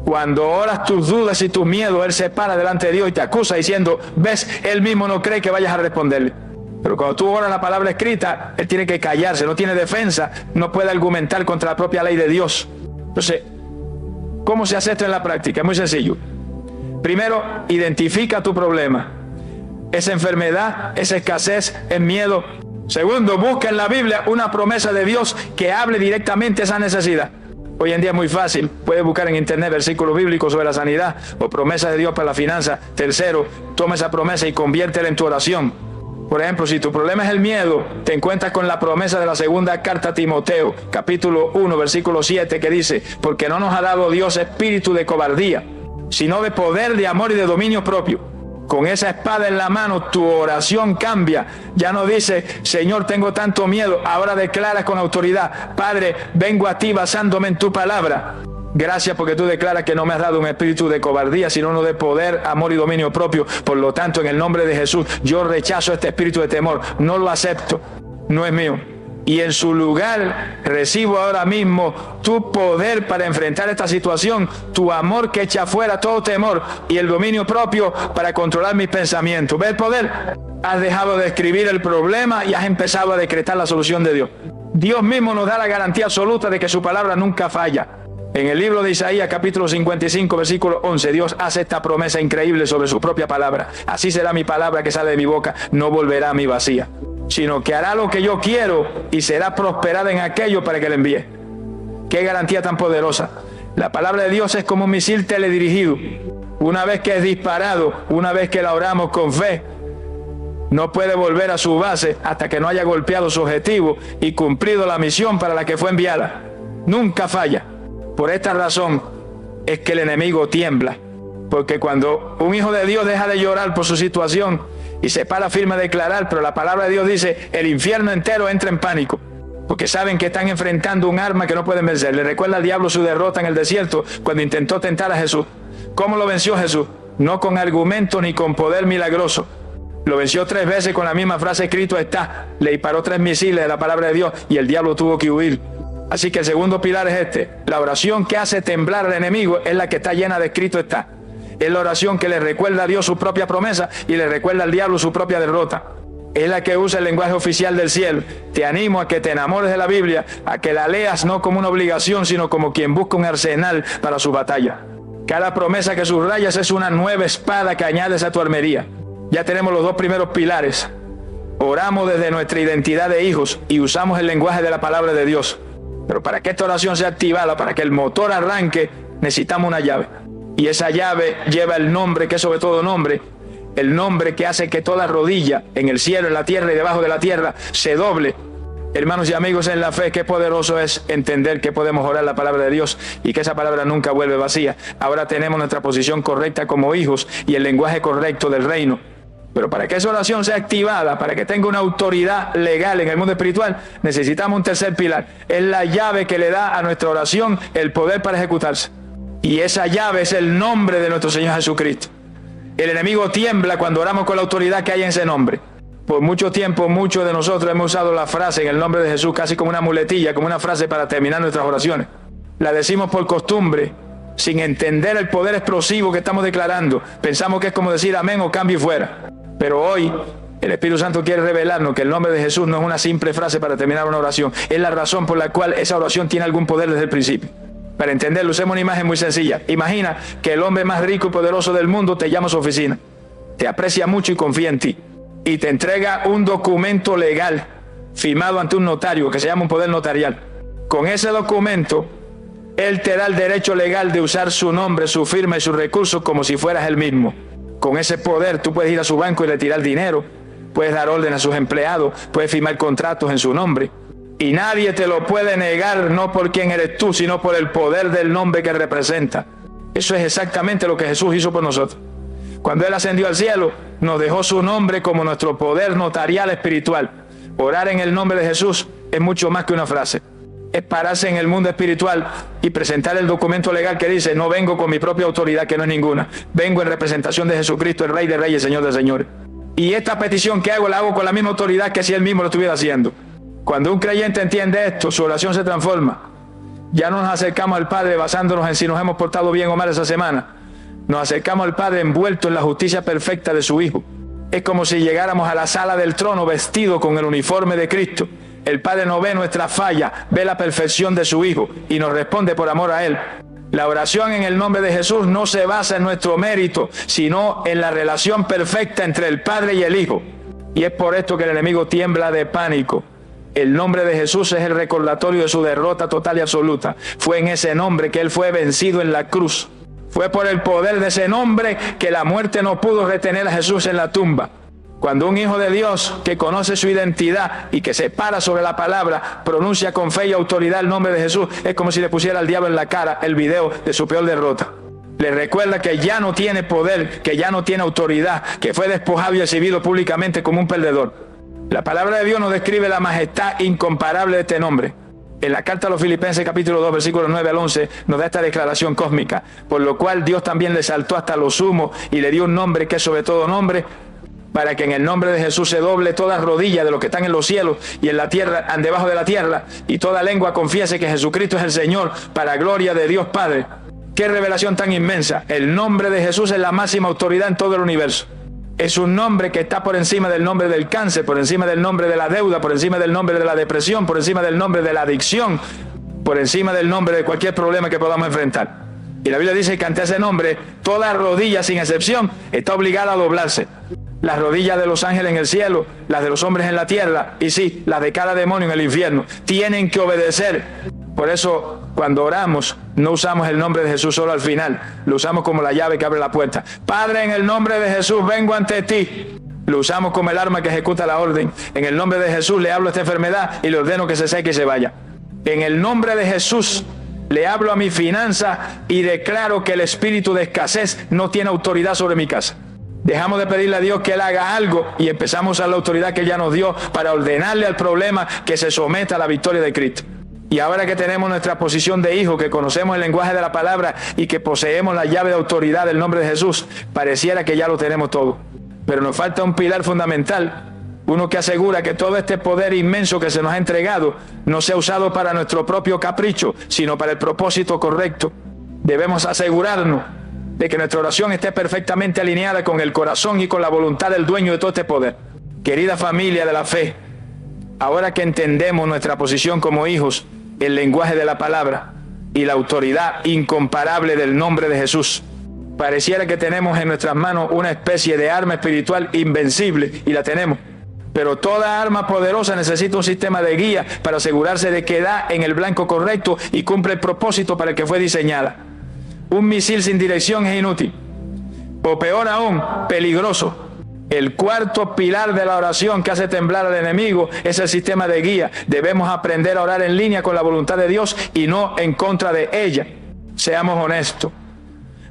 Cuando oras tus dudas y tus miedos, él se para delante de Dios y te acusa diciendo: ves, él mismo no cree que vayas a responderle. Pero cuando tú oras la palabra escrita, él tiene que callarse, no tiene defensa, no puede argumentar contra la propia ley de Dios. Entonces, ¿cómo se hace esto en la práctica? Es muy sencillo. Primero, identifica tu problema. ¿Es enfermedad? ¿Es escasez? ¿Es miedo? Segundo, busca en la Biblia una promesa de Dios que hable directamente a esa necesidad. Hoy en día es muy fácil, puedes buscar en internet versículos bíblicos sobre la sanidad o promesas de Dios para la finanza. Tercero, toma esa promesa y conviértela en tu oración. Por ejemplo, si tu problema es el miedo, te encuentras con la promesa de la segunda carta a Timoteo, capítulo 1, versículo 7, que dice: porque no nos ha dado Dios espíritu de cobardía, sino de poder, de amor y de dominio propio. Con esa espada en la mano, tu oración cambia. Ya no dice: Señor, tengo tanto miedo. Ahora declaras con autoridad: Padre, vengo a ti basándome en tu palabra. Gracias porque tú declaras que no me has dado un espíritu de cobardía, sino uno de poder, amor y dominio propio. Por lo tanto, en el nombre de Jesús, yo rechazo este espíritu de temor. No lo acepto. No es mío. Y en su lugar recibo ahora mismo tu poder para enfrentar esta situación, tu amor que echa fuera todo temor y el dominio propio para controlar mis pensamientos. ¿Ves el poder? Has dejado de escribir el problema y has empezado a decretar la solución de Dios. Dios mismo nos da la garantía absoluta de que su palabra nunca falla. En el libro de Isaías, capítulo 55, versículo 11, Dios hace esta promesa increíble sobre su propia palabra. Así será mi palabra que sale de mi boca, no volverá a mí vacía, sino que hará lo que yo quiero y será prosperada en aquello para que le envíe. ¡Qué garantía tan poderosa! La palabra de Dios es como un misil teledirigido. una vez que es disparado, una vez que la oramos con fe, no puede volver a su base hasta que no haya golpeado su objetivo y cumplido la misión para la que fue enviada. Nunca falla. Por esta razón es que el enemigo tiembla, porque cuando un hijo de Dios deja de llorar por su situación y se para firme a declarar, pero la palabra de Dios dice, el infierno entero entra en pánico, porque saben que están enfrentando un arma que no pueden vencer. Le recuerda al diablo su derrota en el desierto cuando intentó tentar a Jesús. ¿Cómo lo venció Jesús? No con argumentos ni con poder milagroso. Lo venció 3 veces con la misma frase, escrito está. Le disparó 3 misiles de la palabra de Dios y el diablo tuvo que huir. Así que el segundo pilar es este. La oración que hace temblar al enemigo es la que está llena de escrito está. Es la oración que le recuerda a Dios su propia promesa y le recuerda al diablo su propia derrota. Es la que usa el lenguaje oficial del cielo. Te animo a que te enamores de la Biblia, a que la leas no como una obligación, sino como quien busca un arsenal para su batalla. Cada promesa que subrayas es una nueva espada que añades a tu armería. Ya tenemos los 2 primeros pilares. Oramos desde nuestra identidad de hijos y usamos el lenguaje de la palabra de Dios. Pero para que esta oración sea activada, para que el motor arranque, necesitamos una llave. Y esa llave lleva el nombre que es sobre todo nombre, el nombre que hace que toda rodilla en el cielo, en la tierra y debajo de la tierra se doble. Hermanos y amigos en la fe, qué poderoso es entender que podemos orar la palabra de Dios y que esa palabra nunca vuelve vacía. Ahora tenemos nuestra posición correcta como hijos y el lenguaje correcto del reino. Pero para que esa oración sea activada, para que tenga una autoridad legal en el mundo espiritual, necesitamos un tercer pilar. Es la llave que le da a nuestra oración el poder para ejecutarse. Y esa llave es el nombre de nuestro Señor Jesucristo. El enemigo tiembla cuando oramos con la autoridad que hay en ese nombre. Por mucho tiempo, muchos de nosotros hemos usado la frase en el nombre de Jesús casi como una muletilla, como una frase para terminar nuestras oraciones. La decimos por costumbre, sin entender el poder explosivo que estamos declarando. Pensamos que es como decir amén o cambio y fuera. Pero hoy el Espíritu Santo quiere revelarnos que el nombre de Jesús no es una simple frase para terminar una oración. Es la razón por la cual esa oración tiene algún poder desde el principio. Para entenderlo, usemos una imagen muy sencilla. Imagina que el hombre más rico y poderoso del mundo te llama a su oficina. Te aprecia mucho y confía en ti. Y te entrega un documento legal firmado ante un notario que se llama un poder notarial. Con ese documento, él te da el derecho legal de usar su nombre, su firma y sus recursos como si fueras él mismo. Con ese poder tú puedes ir a su banco y retirar dinero, puedes dar orden a sus empleados, puedes firmar contratos en su nombre. Y nadie te lo puede negar, no por quién eres tú, sino por el poder del nombre que representa. Eso es exactamente lo que Jesús hizo por nosotros. Cuando Él ascendió al cielo, nos dejó su nombre como nuestro poder notarial espiritual. Orar en el nombre de Jesús es mucho más que una frase. Es pararse en el mundo espiritual y presentar el documento legal que dice, no vengo con mi propia autoridad, que no es ninguna. Vengo en representación de Jesucristo, el Rey de Reyes, Señor de Señores. Y esta petición que hago, la hago con la misma autoridad que si Él mismo lo estuviera haciendo. Cuando un creyente entiende esto, su oración se transforma. Ya no nos acercamos al Padre basándonos en si nos hemos portado bien o mal esa semana. Nos acercamos al Padre envuelto en la justicia perfecta de su Hijo. Es como si llegáramos a la sala del trono vestido con el uniforme de Cristo. El Padre no ve nuestra falla, ve la perfección de su Hijo y nos responde por amor a Él. La oración en el nombre de Jesús no se basa en nuestro mérito, sino en la relación perfecta entre el Padre y el Hijo. Y es por esto que el enemigo tiembla de pánico. El nombre de Jesús es el recordatorio de su derrota total y absoluta. Fue en ese nombre que Él fue vencido en la cruz. Fue por el poder de ese nombre que la muerte no pudo retener a Jesús en la tumba. Cuando un hijo de Dios que conoce su identidad y que se para sobre la palabra, pronuncia con fe y autoridad el nombre de Jesús, es como si le pusiera al diablo en la cara el video de su peor derrota. Le recuerda que ya no tiene poder, que ya no tiene autoridad, que fue despojado y exhibido públicamente como un perdedor. La palabra de Dios nos describe la majestad incomparable de este nombre. En la carta a los Filipenses capítulo 2 versículos 9 al 11 nos da esta declaración cósmica, por lo cual Dios también le exaltó hasta lo sumo y le dio un nombre que es sobre todo nombre, para que en el nombre de Jesús se doble toda rodilla de los que están en los cielos y en la tierra, debajo de la tierra, y toda lengua confiese que Jesucristo es el Señor, para gloria de Dios Padre. ¡Qué revelación tan inmensa! El nombre de Jesús es la máxima autoridad en todo el universo. Es un nombre que está por encima del nombre del cáncer, por encima del nombre de la deuda, por encima del nombre de la depresión, por encima del nombre de la adicción, por encima del nombre de cualquier problema que podamos enfrentar. Y la Biblia dice que ante ese nombre, toda rodilla sin excepción está obligada a doblarse. Las rodillas de los ángeles en el cielo, las de los hombres en la tierra, y sí, las de cada demonio en el infierno, tienen que obedecer, Por eso, cuando oramos, no usamos el nombre de Jesús solo al final. Lo usamos como la llave que abre la puerta. Padre, en el nombre de Jesús, vengo ante ti. Lo usamos como el arma que ejecuta la orden. En el nombre de Jesús le hablo a esta enfermedad y le ordeno que se seque y se vaya. En el nombre de Jesús le hablo a mi finanza y declaro que el espíritu de escasez no tiene autoridad sobre mi casa. Dejamos de pedirle a Dios que Él haga algo y empezamos a usar la autoridad que Él ya nos dio para ordenarle al problema que se someta a la victoria de Cristo. Y ahora que tenemos nuestra posición de hijo, que conocemos el lenguaje de la palabra y que poseemos la llave de autoridad del nombre de Jesús, pareciera que ya lo tenemos todo. Pero nos falta un pilar fundamental, uno que asegura que todo este poder inmenso que se nos ha entregado no sea usado para nuestro propio capricho, sino para el propósito correcto. Debemos asegurarnos de que nuestra oración esté perfectamente alineada con el corazón y con la voluntad del dueño de todo este poder. Querida familia de la fe, ahora que entendemos nuestra posición como hijos, el lenguaje de la palabra y la autoridad incomparable del nombre de Jesús, pareciera que tenemos en nuestras manos una especie de arma espiritual invencible, y la tenemos. Pero toda arma poderosa necesita un sistema de guía para asegurarse de que da en el blanco correcto y cumple el propósito para el que fue diseñada. Un misil sin dirección es inútil, o peor aún, peligroso. El cuarto pilar de la oración que hace temblar al enemigo es el sistema de guía. Debemos aprender a orar en línea con la voluntad de Dios y no en contra de ella. Seamos honestos.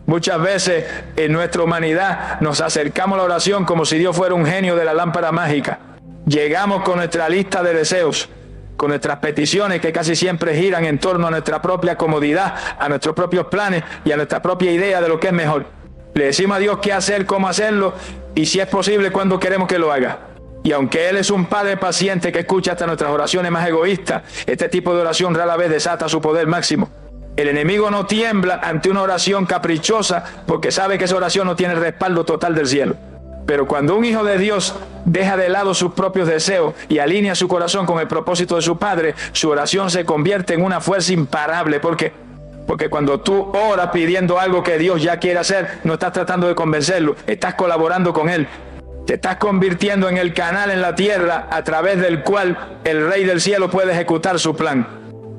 Muchas veces en nuestra humanidad nos acercamos a la oración como si Dios fuera un genio de la lámpara mágica. Llegamos con nuestra lista de deseos, con nuestras peticiones que casi siempre giran en torno a nuestra propia comodidad, a nuestros propios planes y a nuestra propia idea de lo que es mejor. Le decimos a Dios qué hacer, cómo hacerlo y si es posible cuando queremos que lo haga. Y aunque Él es un Padre paciente que escucha hasta nuestras oraciones más egoístas, este tipo de oración rara vez desata su poder máximo. El enemigo no tiembla ante una oración caprichosa porque sabe que esa oración no tiene el respaldo total del cielo. Pero cuando un hijo de Dios deja de lado sus propios deseos y alinea su corazón con el propósito de su Padre, su oración se convierte en una fuerza imparable. ¿Por qué? Porque cuando tú oras pidiendo algo que Dios ya quiere hacer, no estás tratando de convencerlo, estás colaborando con Él. Te estás convirtiendo en el canal en la tierra a través del cual el Rey del Cielo puede ejecutar su plan.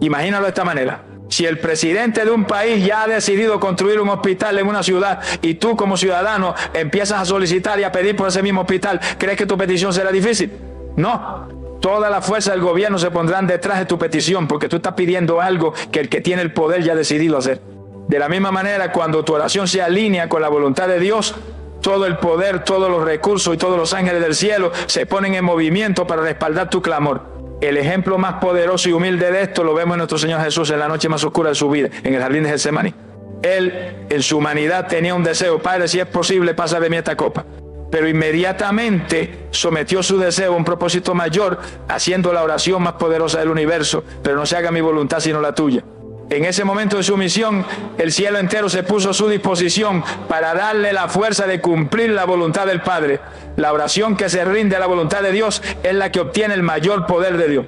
Imagínalo de esta manera. Si el presidente de un país ya ha decidido construir un hospital en una ciudad y tú como ciudadano empiezas a solicitar y a pedir por ese mismo hospital, ¿crees que tu petición será difícil? No. Toda la fuerza del gobierno se pondrán detrás de tu petición porque tú estás pidiendo algo que el que tiene el poder ya ha decidido hacer. De la misma manera, cuando tu oración se alinea con la voluntad de Dios, todo el poder, todos los recursos y todos los ángeles del cielo se ponen en movimiento para respaldar tu clamor. El ejemplo más poderoso y humilde de esto lo vemos en nuestro Señor Jesús en la noche más oscura de su vida, en el jardín de Getsemaní. Él, en su humanidad, tenía un deseo: Padre, si es posible, pasa de mí esta copa. Pero inmediatamente sometió su deseo a un propósito mayor, haciendo la oración más poderosa del universo: pero no se haga mi voluntad sino la tuya. En ese momento de sumisión, el cielo entero se puso a su disposición para darle la fuerza de cumplir la voluntad del Padre. La oración que se rinde a la voluntad de Dios es la que obtiene el mayor poder de Dios.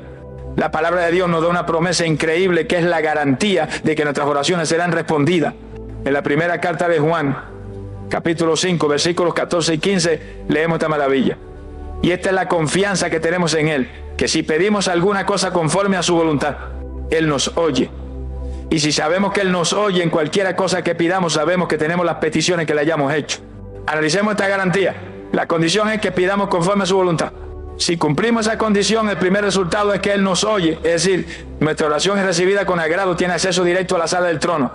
La palabra de Dios nos da una promesa increíble que es la garantía de que nuestras oraciones serán respondidas. En la primera carta de Juan, capítulo 5, versículos 14 y 15, leemos esta maravilla. Y esta es la confianza que tenemos en Él, que si pedimos alguna cosa conforme a su voluntad, Él nos oye. Y si sabemos que Él nos oye en cualquiera cosa que pidamos, sabemos que tenemos las peticiones que le hayamos hecho. Analicemos esta garantía. La condición es que pidamos conforme a su voluntad. Si cumplimos esa condición, el primer resultado es que Él nos oye. Es decir, nuestra oración es recibida con agrado, tiene acceso directo a la sala del trono.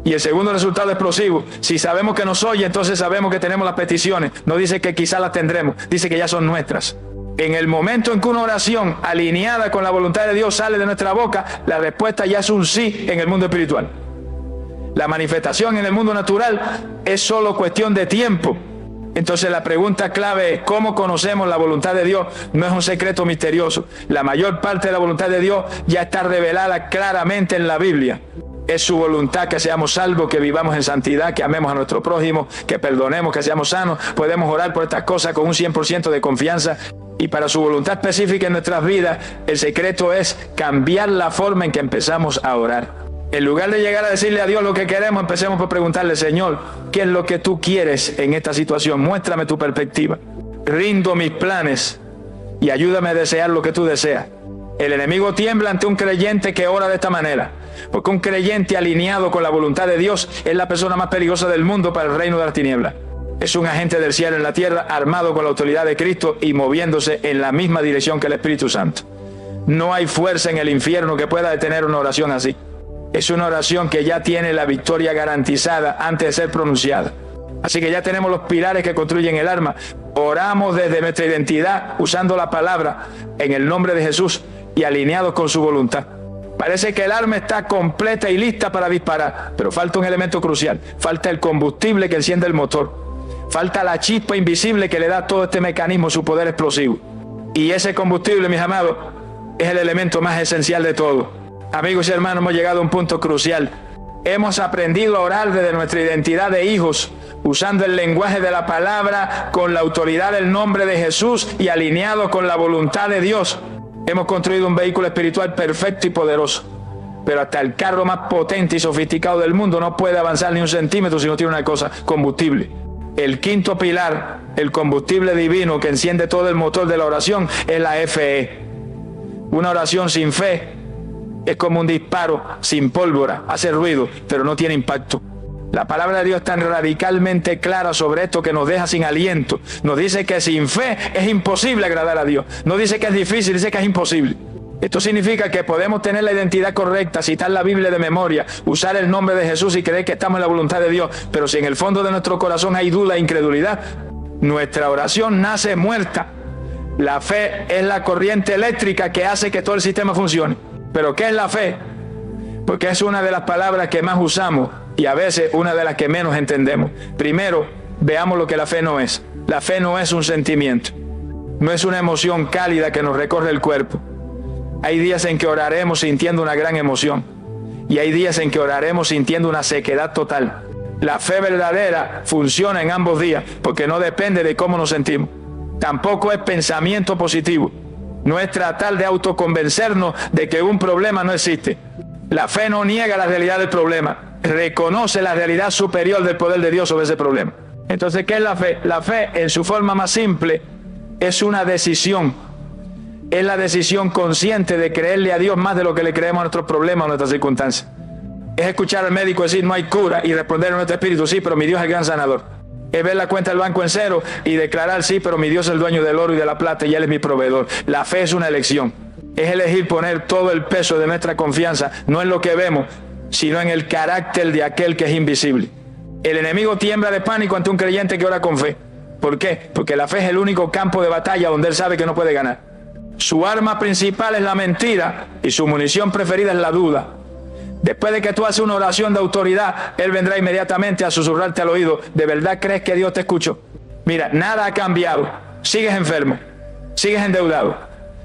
Y el segundo resultado explosivo: si sabemos que nos oye, entonces sabemos que tenemos las peticiones. No dice que quizás las tendremos, dice que ya son nuestras. En el momento en que una oración alineada con la voluntad de Dios sale de nuestra boca, la respuesta ya es un sí en el mundo espiritual. La manifestación en el mundo natural es solo cuestión de tiempo. Entonces la pregunta clave es: ¿cómo conocemos la voluntad de Dios? No es un secreto misterioso. La mayor parte de la voluntad de Dios ya está revelada claramente en la Biblia. Es su voluntad que seamos salvos, que vivamos en santidad, que amemos a nuestro prójimo, que perdonemos, que seamos sanos. Podemos orar por estas cosas con un 100% de confianza. Y para su voluntad específica en nuestras vidas, el secreto es cambiar la forma en que empezamos a orar. En lugar de llegar a decirle a Dios lo que queremos, empecemos por preguntarle: Señor, ¿qué es lo que tú quieres en esta situación? Muéstrame tu perspectiva. Rindo mis planes y ayúdame a desear lo que tú deseas. El enemigo tiembla ante un creyente que ora de esta manera. Porque un creyente alineado con la voluntad de Dios es la persona más peligrosa del mundo para el reino de las tinieblas. Es un agente del cielo en la tierra, armado con la autoridad de Cristo y moviéndose en la misma dirección que el Espíritu Santo. No hay fuerza en el infierno que pueda detener una oración así. Es una oración que ya tiene la victoria garantizada antes de ser pronunciada. Así que ya tenemos los pilares que construyen el alma. Oramos desde nuestra identidad, usando la palabra en el nombre de Jesús y alineados con su voluntad. Parece que el arma está completa y lista para disparar, pero falta un elemento crucial. Falta el combustible que enciende el motor. Falta la chispa invisible que le da a todo este mecanismo su poder explosivo. Y ese combustible, mis amados, es el elemento más esencial de todo. Amigos y hermanos, hemos llegado a un punto crucial. Hemos aprendido a orar desde nuestra identidad de hijos, usando el lenguaje de la palabra, con la autoridad del nombre de Jesús y alineado con la voluntad de Dios. Hemos construido un vehículo espiritual perfecto y poderoso. Pero hasta el carro más potente y sofisticado del mundo no puede avanzar ni un centímetro si no tiene una cosa: combustible. El quinto pilar, el combustible divino que enciende todo el motor de la oración, es la fe. Una oración sin fe es como un disparo sin pólvora, hace ruido, pero no tiene impacto. La palabra de Dios es tan radicalmente clara sobre esto que nos deja sin aliento. Nos dice que sin fe es imposible agradar a Dios. No dice que es difícil, dice que es imposible. Esto significa que podemos tener la identidad correcta, citar la Biblia de memoria, usar el nombre de Jesús y creer que estamos en la voluntad de Dios, pero si en el fondo de nuestro corazón hay duda e incredulidad, nuestra oración nace muerta. La fe es la corriente eléctrica que hace que todo el sistema funcione. ¿Pero qué es la fe? Porque es una de las palabras que más usamos y a veces una de las que menos entendemos. Primero, veamos lo que la fe no es. La fe no es un sentimiento, no es una emoción cálida que nos recorre el cuerpo. Hay días en que oraremos sintiendo una gran emoción y hay días en que oraremos sintiendo una sequedad total. La fe verdadera funciona en ambos días porque no depende de cómo nos sentimos. Tampoco es pensamiento positivo. No es tratar de autoconvencernos de que un problema no existe. La fe no niega la realidad del problema, reconoce la realidad superior del poder de Dios sobre ese problema. Entonces, ¿qué es la fe? La fe, en su forma más simple, es una decisión. Es la decisión consciente de creerle a Dios más de lo que le creemos a nuestros problemas o nuestras circunstancias. Es escuchar al médico decir no hay cura y responder en nuestro espíritu: sí, pero mi Dios es el gran sanador. Es ver la cuenta del banco en cero y declarar: sí, pero mi Dios es el dueño del oro y de la plata y Él es mi proveedor. La fe es una elección. Es elegir poner todo el peso de nuestra confianza, no en lo que vemos, sino en el carácter de aquel que es invisible. El enemigo tiembla de pánico ante un creyente que ora con fe. ¿Por qué? Porque la fe es el único campo de batalla donde él sabe que no puede ganar. Su arma principal es la mentira y su munición preferida es la duda. Después de que tú haces una oración de autoridad, Él vendrá inmediatamente a susurrarte al oído: ¿de verdad crees que Dios te escuchó? Mira, nada ha cambiado. Sigues enfermo, sigues endeudado.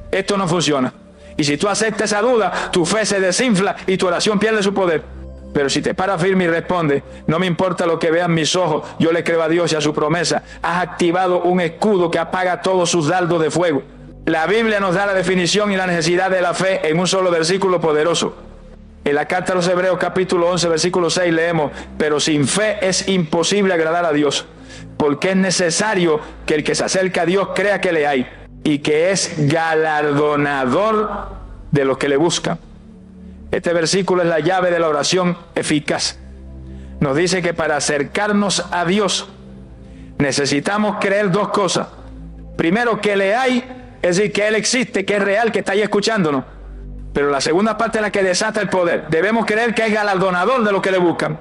Esto no funciona. Y si tú aceptas esa duda, tu fe se desinfla y tu oración pierde su poder. Pero si te paras firme y respondes: no me importa lo que vean mis ojos, yo le creo a Dios y a su promesa, has activado un escudo que apaga todos sus dardos de fuego. La Biblia nos da la definición y la necesidad de la fe en un solo versículo poderoso. En la carta a los Hebreos capítulo 11 versículo 6 leemos: pero sin fe es imposible agradar a Dios, porque es necesario que el que se acerca a Dios crea que le hay y que es galardonador de los que le buscan. Este versículo es la llave de la oración eficaz. Nos dice que para acercarnos a Dios necesitamos creer dos cosas. Primero, que le hay, es decir, que Él existe, que es real, que está ahí escuchándonos. Pero la segunda parte es la que desata el poder. Debemos creer que es galardonador de los que le buscan.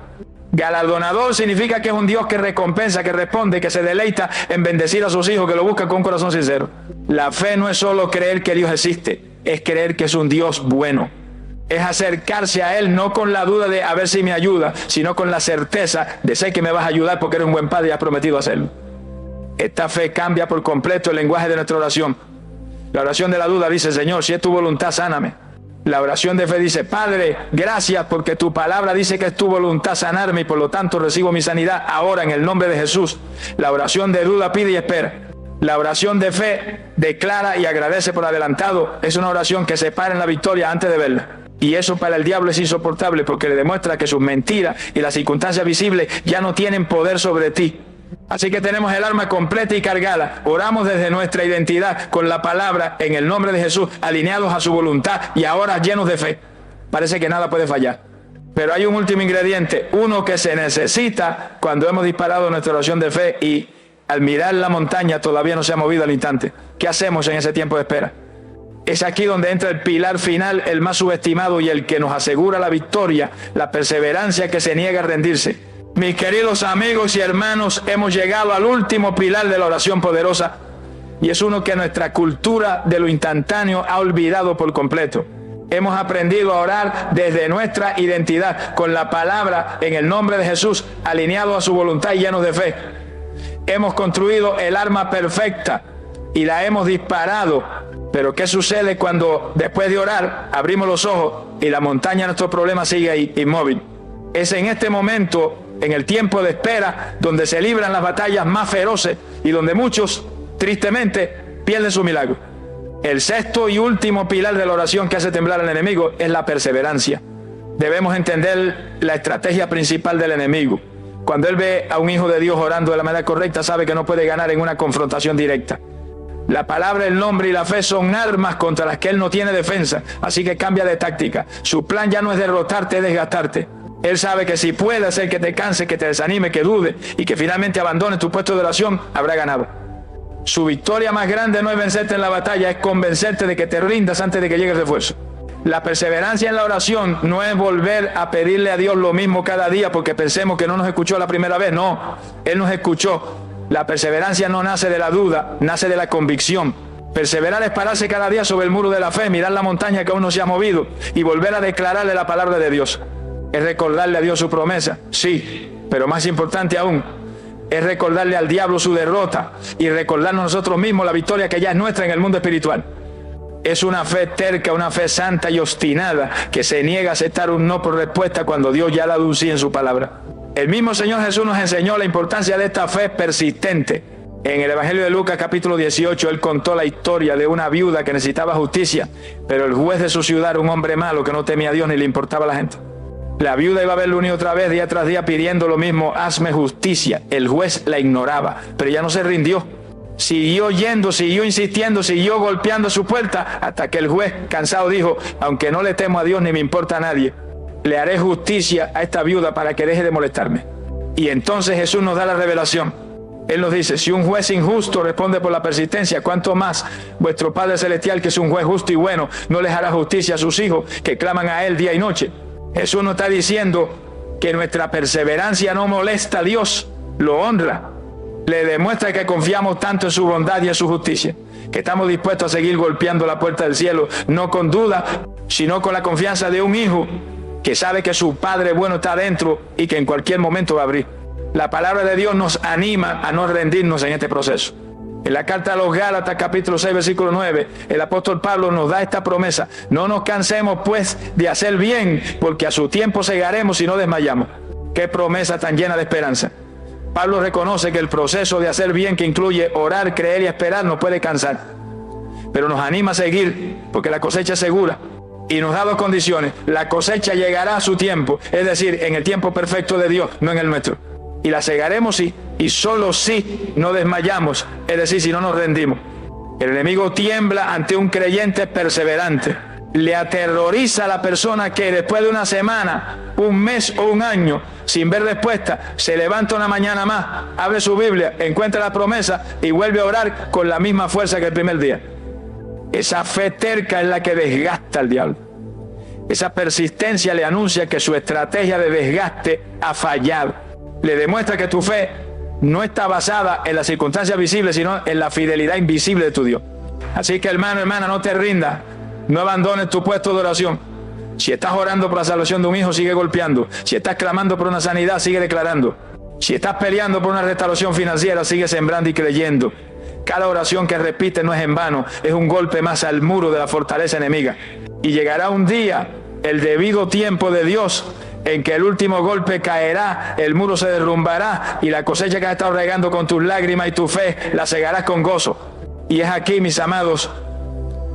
Galardonador significa que es un Dios que recompensa, que responde, que se deleita en bendecir a sus hijos, que lo buscan con un corazón sincero. La fe no es solo creer que Dios existe, es creer que es un Dios bueno. Es acercarse a Él no con la duda de a ver si me ayuda, sino con la certeza de sé que me vas a ayudar porque eres un buen padre y has prometido hacerlo. Esta fe cambia por completo el lenguaje de nuestra oración. La oración de la duda dice: Señor, si es tu voluntad, sáname. La oración de fe dice: Padre, gracias porque tu palabra dice que es tu voluntad sanarme y por lo tanto recibo mi sanidad ahora en el nombre de Jesús. La oración de duda pide y espera. La oración de fe declara y agradece por adelantado. Es una oración que se para en la victoria antes de verla. Y eso para el diablo es insoportable porque le demuestra que sus mentiras y las circunstancias visibles ya no tienen poder sobre ti. Así que tenemos el arma completa y cargada. Oramos desde nuestra identidad con la palabra en el nombre de Jesús, alineados a su voluntad y ahora llenos de fe. parece que nada puede fallar. Pero hay un último ingrediente, uno que se necesita cuando hemos disparado nuestra oración de fe y al mirar la montaña todavía no se ha movido al instante. ¿Qué hacemos en ese tiempo de espera? Es aquí donde entra el pilar final, el más subestimado y el que nos asegura la victoria, la perseverancia que se niega a rendirse. Mis queridos amigos y hermanos, hemos llegado al último pilar de la oración poderosa y es uno que nuestra cultura de lo instantáneo ha olvidado por completo. Hemos aprendido a orar desde nuestra identidad, con la palabra en el nombre de Jesús, alineado a su voluntad y llenos de fe. Hemos construido el arma perfecta y la hemos disparado. Pero ¿qué sucede cuando después de orar abrimos los ojos y la montaña de nuestro problema sigue ahí, inmóvil? Es en este momento, en el tiempo de espera, donde se libran las batallas más feroces y donde muchos, tristemente, pierden su milagro. El sexto y último pilar de la oración que hace temblar al enemigo es la perseverancia. Debemos entender la estrategia principal del enemigo. Cuando él ve a un hijo de Dios orando de la manera correcta, sabe que no puede ganar en una confrontación directa. La palabra, el nombre y la fe son armas contra las que él no tiene defensa, así que cambia de táctica. Su plan ya no es derrotarte, es desgastarte. Él sabe que si puede hacer que te canse, que te desanime, que dude y que finalmente abandones tu puesto de oración, habrá ganado. Su victoria más grande no es vencerte en la batalla, es convencerte de que te rindas antes de que llegue el refuerzo. La perseverancia en la oración no es volver a pedirle a Dios lo mismo cada día porque pensemos que no nos escuchó la primera vez. No, Él nos escuchó. La perseverancia no nace de la duda, nace de la convicción. Perseverar es pararse cada día sobre el muro de la fe, mirar la montaña que aún no se ha movido y volver a declararle la palabra de Dios. Es recordarle a Dios su promesa, sí, pero más importante aún, es recordarle al diablo su derrota y recordarnos nosotros mismos la victoria que ya es nuestra en el mundo espiritual. Es una fe terca, una fe santa y obstinada que se niega a aceptar un no por respuesta cuando Dios ya la dio un sí en su palabra. El mismo Señor Jesús nos enseñó la importancia de esta fe persistente. En el Evangelio de Lucas capítulo 18, Él contó la historia de una viuda que necesitaba justicia, pero el juez de su ciudad era un hombre malo que no temía a Dios ni le importaba a la gente. La viuda iba a verlo una y otra vez, día tras día, pidiendo lo mismo, hazme justicia. El juez la ignoraba, pero ella no se rindió. Siguió yendo, siguió insistiendo, siguió golpeando su puerta, hasta que el juez, cansado, dijo, aunque no le temo a Dios ni me importa a nadie, le haré justicia a esta viuda para que deje de molestarme. Y entonces Jesús nos da la revelación. Él nos dice, si un juez injusto responde por la persistencia, ¿cuánto más vuestro Padre Celestial, que es un juez justo y bueno, no les hará justicia a sus hijos que claman a Él día y noche? Jesús nos está diciendo que nuestra perseverancia no molesta a Dios, lo honra. Le demuestra que confiamos tanto en su bondad y en su justicia, que estamos dispuestos a seguir golpeando la puerta del cielo, no con duda, sino con la confianza de un hijo que sabe que su Padre bueno está adentro y que en cualquier momento va a abrir. La palabra de Dios nos anima a no rendirnos en este proceso. En la carta a los Gálatas, capítulo 6, versículo 9, el apóstol Pablo nos da esta promesa. No nos cansemos, pues, de hacer bien, porque a su tiempo segaremos y no desmayamos. Qué promesa tan llena de esperanza. Pablo reconoce que el proceso de hacer bien, que incluye orar, creer y esperar, nos puede cansar. Pero nos anima a seguir, porque la cosecha es segura. Y nos da dos condiciones. La cosecha llegará a su tiempo, es decir, en el tiempo perfecto de Dios, no en el nuestro. Y la segaremos sí, y solo si no desmayamos, es decir, si no nos rendimos. El enemigo tiembla ante un creyente perseverante. Le aterroriza a la persona que después de una semana, un mes o un año, sin ver respuesta, se levanta una mañana más, abre su Biblia, encuentra la promesa y vuelve a orar con la misma fuerza que el primer día. Esa fe terca es la que desgasta al diablo. Esa persistencia le anuncia que su estrategia de desgaste ha fallado. Le demuestra que tu fe no está basada en las circunstancias visibles, sino en la fidelidad invisible de tu Dios. Así que, hermano, hermana, no te rindas, no abandones tu puesto de oración. Si estás orando por la salvación de un hijo, sigue golpeando. Si estás clamando por una sanidad, sigue declarando. Si estás peleando por una restauración financiera, sigue sembrando y creyendo. Cada oración que repites no es en vano, es un golpe más al muro de la fortaleza enemiga. Y llegará un día, el debido tiempo de Dios, en que el último golpe caerá, el muro se derrumbará y la cosecha que has estado regando con tus lágrimas y tu fe la segarás con gozo. Y es aquí, mis amados,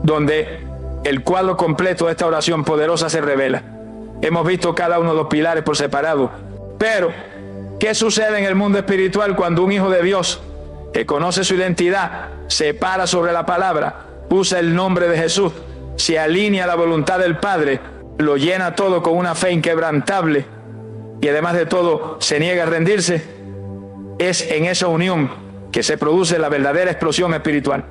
donde el cuadro completo de esta oración poderosa se revela. Hemos visto cada uno de los pilares por separado, pero ¿qué sucede en el mundo espiritual cuando un hijo de Dios que conoce su identidad se para sobre la palabra, usa el nombre de Jesús, se alinea a la voluntad del Padre lo llena todo con una fe inquebrantable y además de todo se niega a rendirse, es en esa unión que se produce la verdadera explosión espiritual.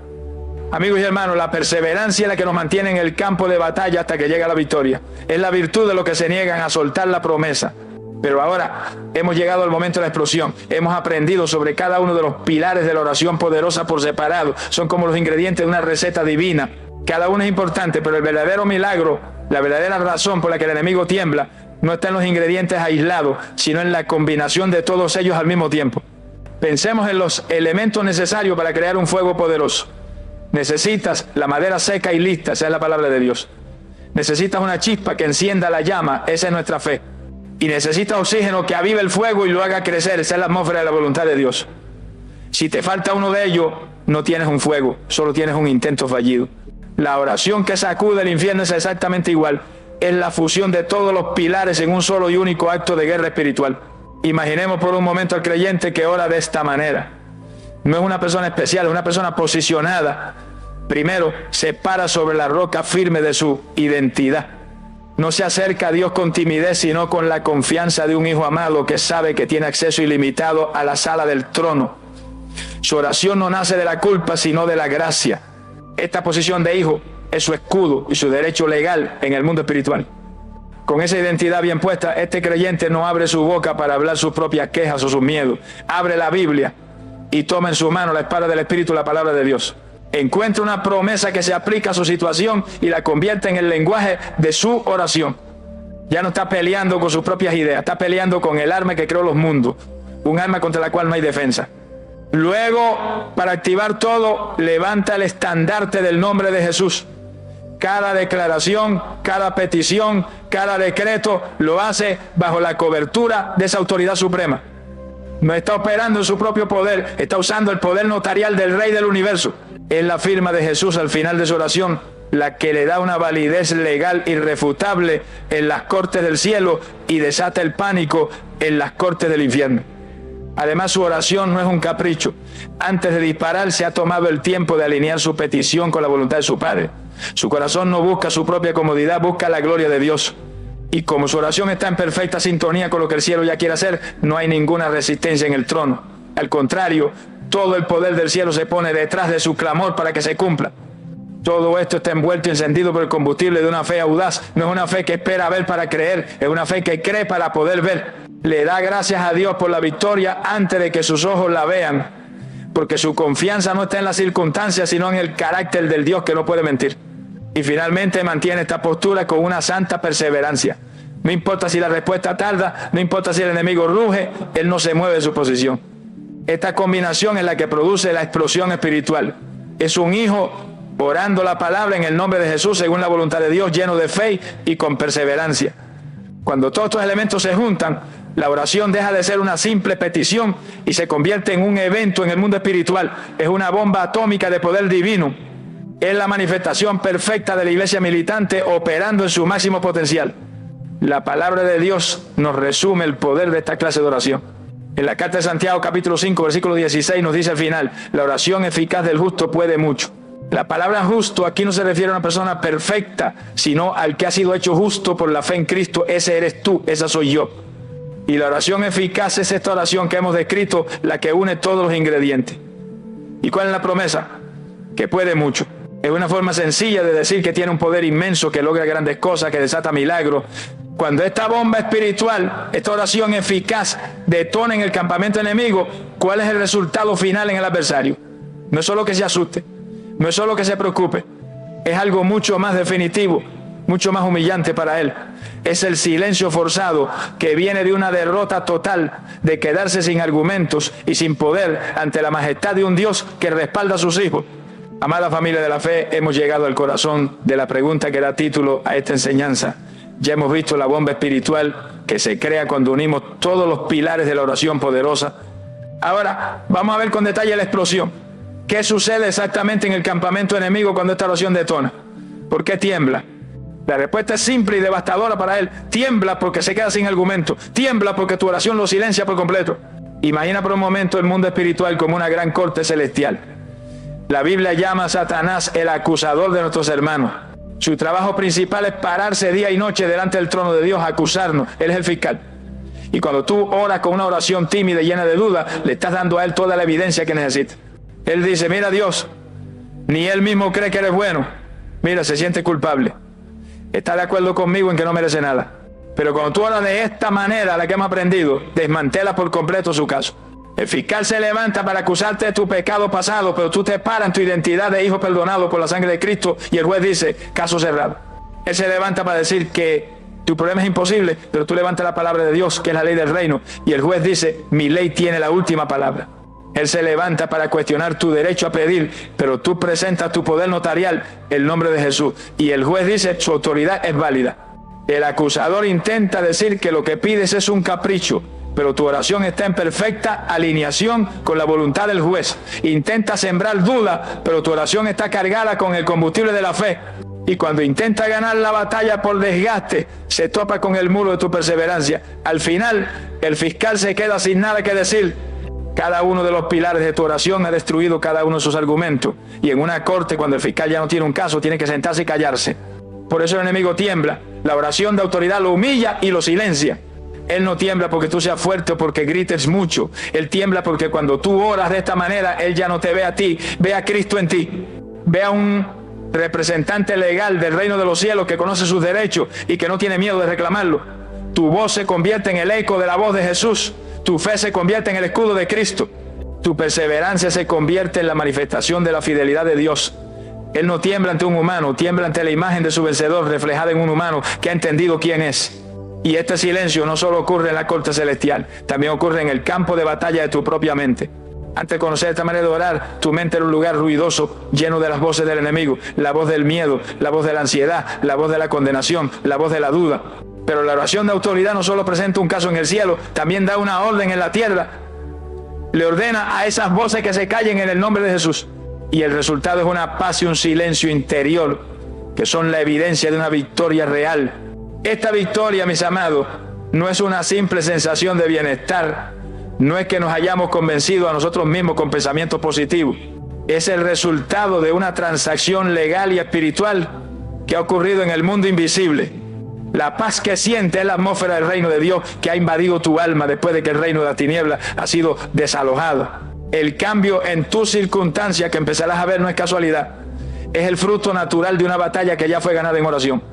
Amigos y hermanos, la perseverancia es la que nos mantiene en el campo de batalla hasta que llega la victoria. Es la virtud de los que se niegan a soltar la promesa. Pero ahora hemos llegado al momento de la explosión. Hemos aprendido sobre cada uno de los pilares de la oración poderosa por separado. Son como los ingredientes de una receta divina. Cada uno es importante, pero el verdadero milagro, la verdadera razón por la que el enemigo tiembla, no está en los ingredientes aislados, sino en la combinación de todos ellos al mismo tiempo. Pensemos en los elementos necesarios para crear un fuego poderoso. Necesitas la madera seca y lista, esa es la palabra de Dios. Necesitas una chispa que encienda la llama, esa es nuestra fe. Y necesitas oxígeno que avive el fuego y lo haga crecer, esa es la atmósfera de la voluntad de Dios. Si te falta uno de ellos, no tienes un fuego, solo tienes un intento fallido. La oración que sacude el infierno es exactamente igual. Es la fusión de todos los pilares en un solo y único acto de guerra espiritual. Imaginemos por un momento al creyente que ora de esta manera. No es una persona especial, es una persona posicionada. Primero, se para sobre la roca firme de su identidad. No se acerca a Dios con timidez, sino con la confianza de un hijo amado que sabe que tiene acceso ilimitado a la sala del trono. Su oración no nace de la culpa, sino de la gracia. Esta posición de hijo es su escudo y su derecho legal en el mundo espiritual. Con esa identidad bien puesta, este creyente no abre su boca para hablar sus propias quejas o sus miedos. Abre la Biblia y toma en su mano la espada del Espíritu, la palabra de Dios. Encuentra una promesa que se aplica a su situación y la convierte en el lenguaje de su oración. Ya no está peleando con sus propias ideas, está peleando con el arma que creó los mundos, un arma contra la cual no hay defensa. Luego, para activar todo, levanta el estandarte del nombre de Jesús. Cada declaración, cada petición, cada decreto lo hace bajo la cobertura de esa autoridad suprema. No está operando en su propio poder, está usando el poder notarial del Rey del Universo. Es la firma de Jesús al final de su oración la que le da una validez legal irrefutable en las cortes del cielo y desata el pánico en las cortes del infierno. Además, su oración no es un capricho. Antes de disparar, se ha tomado el tiempo de alinear su petición con la voluntad de su Padre. Su corazón no busca su propia comodidad, busca la gloria de Dios. Y como su oración está en perfecta sintonía con lo que el cielo ya quiere hacer, no hay ninguna resistencia en el trono. Al contrario, todo el poder del cielo se pone detrás de su clamor para que se cumpla. Todo esto está envuelto y encendido por el combustible de una fe audaz. No es una fe que espera ver para creer, es una fe que cree para poder ver. Le da gracias a Dios por la victoria antes de que sus ojos la vean, porque su confianza no está en las circunstancias, sino en el carácter del Dios que no puede mentir. Y finalmente mantiene esta postura con una santa perseverancia. No importa si la respuesta tarda, no importa si el enemigo ruge, él no se mueve de su posición. Esta combinación es la que produce la explosión espiritual. Es un hijo orando la palabra en el nombre de Jesús según la voluntad de Dios, lleno de fe y con perseverancia. Cuando todos estos elementos se juntan, la oración deja de ser una simple petición y se convierte en un evento en el mundo espiritual. Es una bomba atómica de poder divino. Es la manifestación perfecta de la iglesia militante operando en su máximo potencial. La palabra de Dios nos resume el poder de esta clase de oración. En la carta de Santiago capítulo 5 versículo 16 nos dice al final: la oración eficaz del justo puede mucho. La palabra justo aquí no se refiere a una persona perfecta, sino al que ha sido hecho justo por la fe en Cristo. Ese eres tú, esa soy yo. Y la oración eficaz es esta oración que hemos descrito, la que une todos los ingredientes. ¿Y cuál es la promesa? Que puede mucho. Es una forma sencilla de decir que tiene un poder inmenso, que logra grandes cosas, que desata milagros. Cuando esta bomba espiritual, esta oración eficaz, detona en el campamento enemigo, ¿cuál es el resultado final en el adversario? No es solo que se asuste, no es solo que se preocupe, es algo mucho más definitivo, mucho más humillante para él. Es el silencio forzado que viene de una derrota total, de quedarse sin argumentos y sin poder ante la majestad de un Dios que respalda a sus hijos. Amada familia de la fe, hemos llegado al corazón de la pregunta que da título a esta enseñanza. Ya hemos visto la bomba espiritual que se crea cuando unimos todos los pilares de la oración poderosa. Ahora vamos a ver con detalle la explosión. ¿Qué sucede exactamente en el campamento enemigo cuando esta oración detona? ¿Por qué tiembla? La respuesta es simple y devastadora para él. Tiembla porque se queda sin argumento. Tiembla porque tu oración lo silencia por completo. Imagina por un momento el mundo espiritual como una gran corte celestial. La Biblia llama a Satanás el acusador de nuestros hermanos. Su trabajo principal es pararse día y noche delante del trono de Dios, a acusarnos. Él es el fiscal. Y cuando tú oras con una oración tímida y llena de duda, le estás dando a Él toda la evidencia que necesita. Él dice, mira Dios, ni Él mismo cree que eres bueno. Mira, se siente culpable. Está de acuerdo conmigo en que no merece nada. Pero cuando tú oras de esta manera, la que hemos aprendido, desmantela por completo su caso. El fiscal se levanta para acusarte de tu pecado pasado, pero tú te paras en tu identidad de hijo perdonado por la sangre de Cristo y el juez dice, caso cerrado. Él se levanta para decir que tu problema es imposible, pero tú levantas la palabra de Dios, que es la ley del reino, y el juez dice, mi ley tiene la última palabra. Él se levanta para cuestionar tu derecho a pedir, pero tú presentas tu poder notarial, el nombre de Jesús, y el juez dice, su autoridad es válida. El acusador intenta decir que lo que pides es un capricho, pero tu oración está en perfecta alineación con la voluntad del juez. Intenta sembrar duda, pero tu oración está cargada con el combustible de la fe. Y cuando intenta ganar la batalla por desgaste, se topa con el muro de tu perseverancia. Al final, el fiscal se queda sin nada que decir. Cada uno de los pilares de tu oración ha destruido cada uno de sus argumentos. Y en una corte, cuando el fiscal ya no tiene un caso, tiene que sentarse y callarse. Por eso el enemigo tiembla. La oración de autoridad lo humilla y lo silencia. Él no tiembla porque tú seas fuerte o porque grites mucho. Él tiembla porque cuando tú oras de esta manera, Él ya no te ve a ti, ve a Cristo en ti. Ve a un representante legal del reino de los cielos que conoce sus derechos y que no tiene miedo de reclamarlo. Tu voz se convierte en el eco de la voz de Jesús. Tu fe se convierte en el escudo de Cristo. Tu perseverancia se convierte en la manifestación de la fidelidad de Dios. Él no tiembla ante un humano, tiembla ante la imagen de su vencedor reflejada en un humano que ha entendido quién es. Y este silencio no solo ocurre en la corte celestial, también ocurre en el campo de batalla de tu propia mente. Antes de conocer esta manera de orar, tu mente era un lugar ruidoso, lleno de las voces del enemigo, la voz del miedo, la voz de la ansiedad, la voz de la condenación, la voz de la duda. Pero la oración de autoridad no solo presenta un caso en el cielo, también da una orden en la tierra. Le ordena a esas voces que se callen en el nombre de Jesús. Y el resultado es una paz y un silencio interior, que son la evidencia de una victoria real. Esta victoria, mis amados, no es una simple sensación de bienestar, no es que nos hayamos convencido a nosotros mismos con pensamientos positivos, es el resultado de una transacción legal y espiritual que ha ocurrido en el mundo invisible. La paz que siente es la atmósfera del reino de Dios que ha invadido tu alma después de que el reino de la tiniebla ha sido desalojado. El cambio en tus circunstancias que empezarás a ver no es casualidad, es el fruto natural de una batalla que ya fue ganada en oración.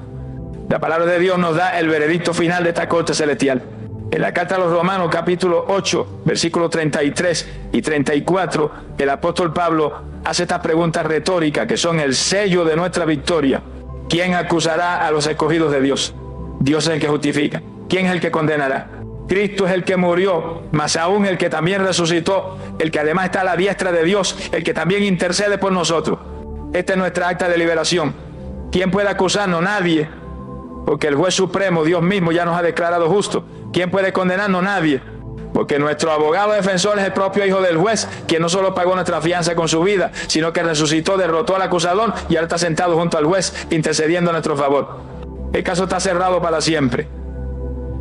La palabra de Dios nos da el veredicto final de esta corte celestial. En la carta a los Romanos, capítulo 8, versículos 33 y 34, el apóstol Pablo hace estas preguntas retóricas que son el sello de nuestra victoria. ¿Quién acusará a los escogidos de Dios? Dios es el que justifica. ¿Quién es el que condenará? Cristo es el que murió, más aún el que también resucitó, el que además está a la diestra de Dios, el que también intercede por nosotros. Esta es nuestra acta de liberación. ¿Quién puede acusarnos? Nadie. Porque el juez supremo, Dios mismo, ya nos ha declarado justos. ¿Quién puede condenarnos? Nadie. Porque nuestro abogado defensor es el propio Hijo del juez, quien no solo pagó nuestra fianza con su vida, sino que resucitó, derrotó al acusador y ahora está sentado junto al juez, intercediendo a nuestro favor. El caso está cerrado para siempre.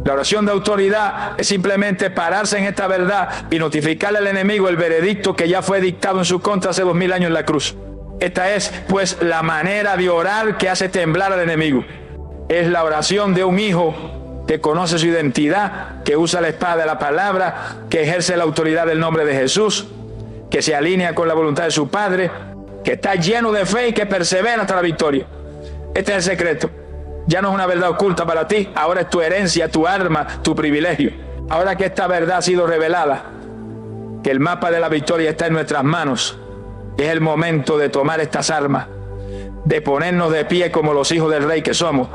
La oración de autoridad es simplemente pararse en esta verdad y notificarle al enemigo el veredicto que ya fue dictado en su contra hace 2000 años en la cruz. Esta es, pues, la manera de orar que hace temblar al enemigo. Es la oración de un hijo que conoce su identidad, que usa la espada de la palabra, que ejerce la autoridad del nombre de Jesús, que se alinea con la voluntad de su Padre, que está lleno de fe y que persevera hasta la victoria. Este es el secreto. Ya no es una verdad oculta para ti, ahora es tu herencia, tu arma, tu privilegio. Ahora que esta verdad ha sido revelada, que el mapa de la victoria está en nuestras manos, es el momento de tomar estas armas, de ponernos de pie como los hijos del rey que somos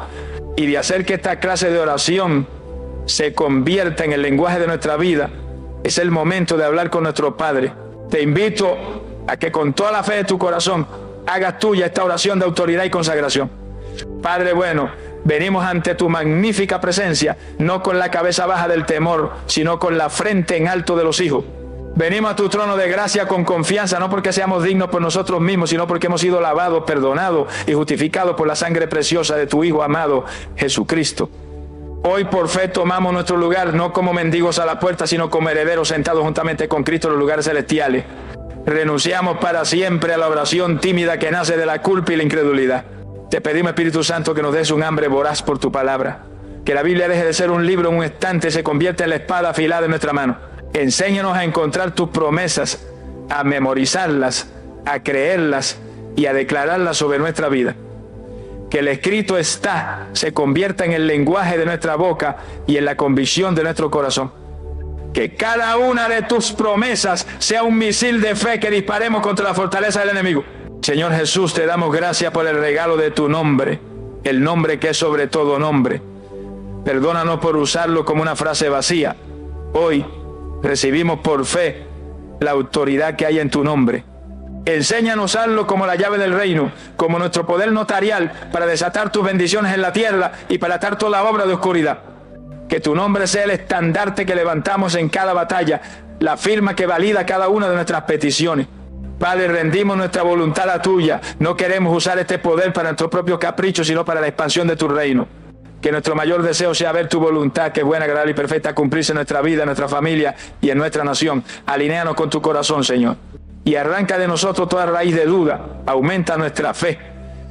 y de hacer que esta clase de oración se convierta en el lenguaje de nuestra vida. Es el momento de hablar con nuestro Padre. Te invito a que con toda la fe de tu corazón hagas tuya esta oración de autoridad y consagración. Padre bueno, venimos ante tu magnífica presencia, no con la cabeza baja del temor, sino con la frente en alto de los hijos. Venimos a tu trono de gracia con confianza, no porque seamos dignos por nosotros mismos, sino porque hemos sido lavados, perdonados y justificados por la sangre preciosa de tu Hijo amado, Jesucristo. Hoy por fe tomamos nuestro lugar, no como mendigos a la puerta, sino como herederos sentados juntamente con Cristo en los lugares celestiales. Renunciamos para siempre a la oración tímida que nace de la culpa y la incredulidad. Te pedimos, Espíritu Santo, que nos des un hambre voraz por tu palabra. Que la Biblia deje de ser un libro en un estante, se convierta en la espada afilada en nuestra mano. Enséñanos a encontrar tus promesas, a memorizarlas, a creerlas y a declararlas sobre nuestra vida. Que el escrito está se convierta en el lenguaje de nuestra boca y en la convicción de nuestro corazón. Que cada una de tus promesas sea un misil de fe que disparemos contra la fortaleza del enemigo. Señor Jesús, te damos gracias por el regalo de tu nombre, el nombre que es sobre todo nombre. Perdónanos por usarlo como una frase vacía. Hoy recibimos por fe la autoridad que hay en tu nombre. Enséñanos a usarlo como la llave del reino, como nuestro poder notarial para desatar tus bendiciones en la tierra y para atar toda obra de oscuridad. Que tu nombre sea el estandarte que levantamos en cada batalla, la firma que valida cada una de nuestras peticiones. Padre, rendimos nuestra voluntad a tuya. No queremos usar este poder para nuestros propios caprichos, sino para la expansión de tu reino. Que nuestro mayor deseo sea ver tu voluntad, que es buena, agradable y perfecta, cumplirse en nuestra vida, en nuestra familia y en nuestra nación. Alinéanos con tu corazón, Señor. Y arranca de nosotros toda raíz de duda. Aumenta nuestra fe.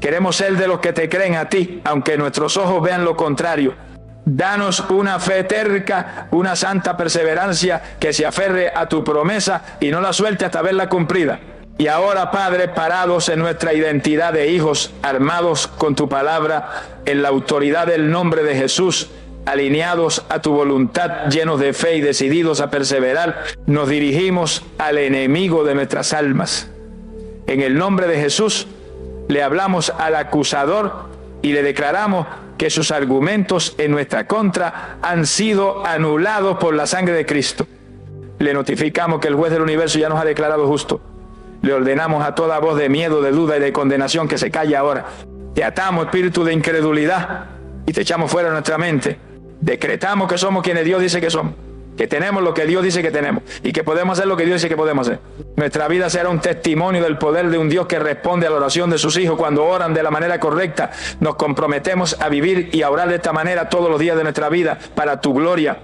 Queremos ser de los que te creen a ti, aunque nuestros ojos vean lo contrario. Danos una fe terca, una santa perseverancia que se aferre a tu promesa y no la suelte hasta verla cumplida. Y ahora, Padre, parados en nuestra identidad de hijos, armados con tu palabra, en la autoridad del nombre de Jesús, alineados a tu voluntad, llenos de fe y decididos a perseverar, nos dirigimos al enemigo de nuestras almas. En el nombre de Jesús, le hablamos al acusador y le declaramos que sus argumentos en nuestra contra han sido anulados por la sangre de Cristo. Le notificamos que el juez del universo ya nos ha declarado justo. Le ordenamos a toda voz de miedo, de duda y de condenación que se calle ahora. Te atamos, espíritu de incredulidad, y te echamos fuera de nuestra mente. Decretamos que somos quienes Dios dice que somos, que tenemos lo que Dios dice que tenemos y que podemos hacer lo que Dios dice que podemos hacer. Nuestra vida será un testimonio del poder de un Dios que responde a la oración de sus hijos cuando oran de la manera correcta. Nos comprometemos a vivir y a orar de esta manera todos los días de nuestra vida para tu gloria.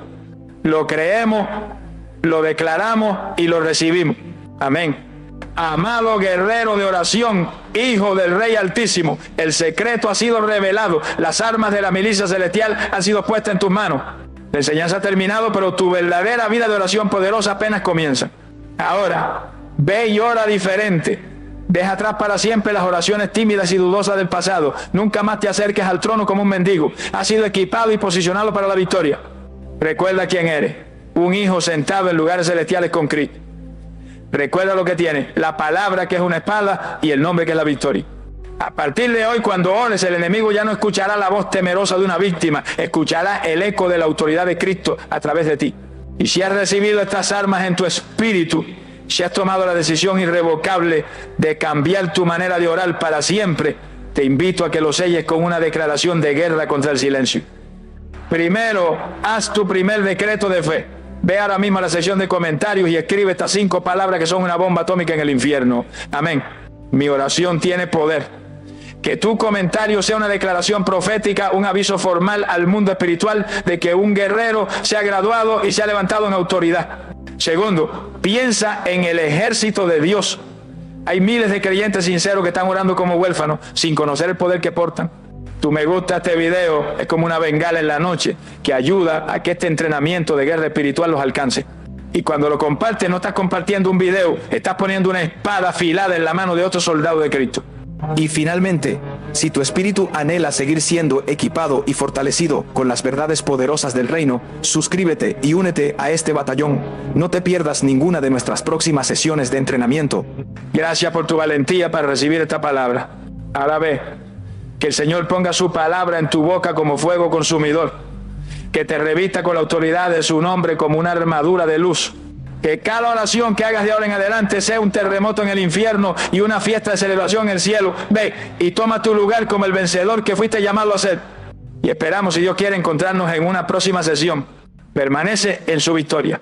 Lo creemos, lo declaramos y lo recibimos. Amén. Amado guerrero de oración, hijo del Rey Altísimo, el secreto ha sido revelado, las armas de la milicia celestial han sido puestas en tus manos. La enseñanza ha terminado, pero tu verdadera vida de oración poderosa apenas comienza. Ahora, ve y ora diferente. Deja atrás para siempre las oraciones tímidas y dudosas del pasado. Nunca más te acerques al trono como un mendigo. Has sido equipado y posicionado para la victoria. Recuerda quién eres, un hijo sentado en lugares celestiales con Cristo. Recuerda lo que tienes, la palabra que es una espada y el nombre que es la victoria. A partir de hoy, cuando ores, el enemigo ya no escuchará la voz temerosa de una víctima, escuchará el eco de la autoridad de Cristo a través de ti. Y si has recibido estas armas en tu espíritu, si has tomado la decisión irrevocable de cambiar tu manera de orar para siempre, te invito a que lo selles con una declaración de guerra contra el silencio. Primero, haz tu primer decreto de fe. Ve ahora mismo a la sección de comentarios y escribe estas 5 palabras que son una bomba atómica en el infierno. Amén. Mi oración tiene poder. Que tu comentario sea una declaración profética, un aviso formal al mundo espiritual de que un guerrero se ha graduado y se ha levantado en autoridad. Segundo, piensa en el ejército de Dios. Hay miles de creyentes sinceros que están orando como huérfanos sin conocer el poder que portan. Tu me gusta este video es como una bengala en la noche que ayuda a que este entrenamiento de guerra espiritual los alcance. Y cuando lo compartes, no estás compartiendo un video, estás poniendo una espada afilada en la mano de otro soldado de Cristo. Y finalmente, si tu espíritu anhela seguir siendo equipado y fortalecido con las verdades poderosas del reino, suscríbete y únete a este batallón. No te pierdas ninguna de nuestras próximas sesiones de entrenamiento. Gracias por tu valentía para recibir esta palabra. Ahora ve, que el Señor ponga su palabra en tu boca como fuego consumidor. Que te revista con la autoridad de su nombre como una armadura de luz. Que cada oración que hagas de ahora en adelante sea un terremoto en el infierno y una fiesta de celebración en el cielo. Ve y toma tu lugar como el vencedor que fuiste llamado a ser. Y esperamos, si Dios quiere, encontrarnos en una próxima sesión. Permanece en su victoria.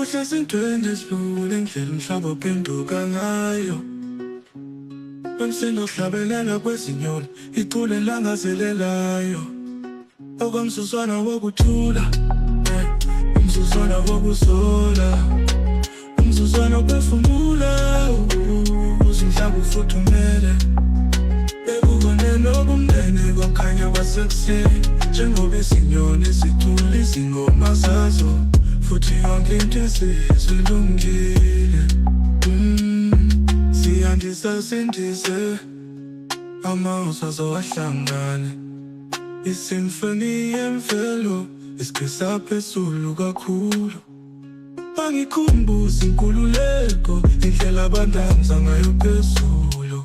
Uhlezi intweni esilule indlela umhlaba ophenduka ngayo. Sinohlabelela kwezinyoni icule langazelelayo okwamzuzwana wokuthula umzuzwana wokuzola umzuzwana ophefumula uzindlaba ufuthumele ekubone nobumnene kwakhanya kwasekuseni njengoba izinyoni zicula izingoma zazo futhi yonke into izilungile siyandisa sindize amazwi azowahlangane isimfoni yemvelo isigqisa phezulu kakhulu bangikhumbuza inkululeko indlela abandanza ngayo phezulu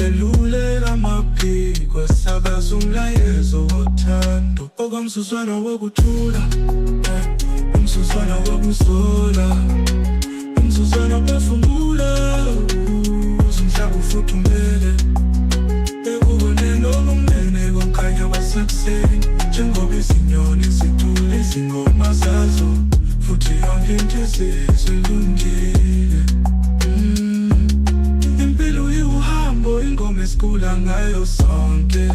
elulela amaphiko esakaza umlayezo wothando okwamzuzwana wokuthula umzuzwana wokuzola umzuzwana ophefumula uzindlaba ufuthumele ekubone nobumnene kwakhanya kwasekuseni njengoba izinyoni zicula izingoma zazo futhi yonke into izilungile impilo iwuhambo ingoma esicula ngayo sonke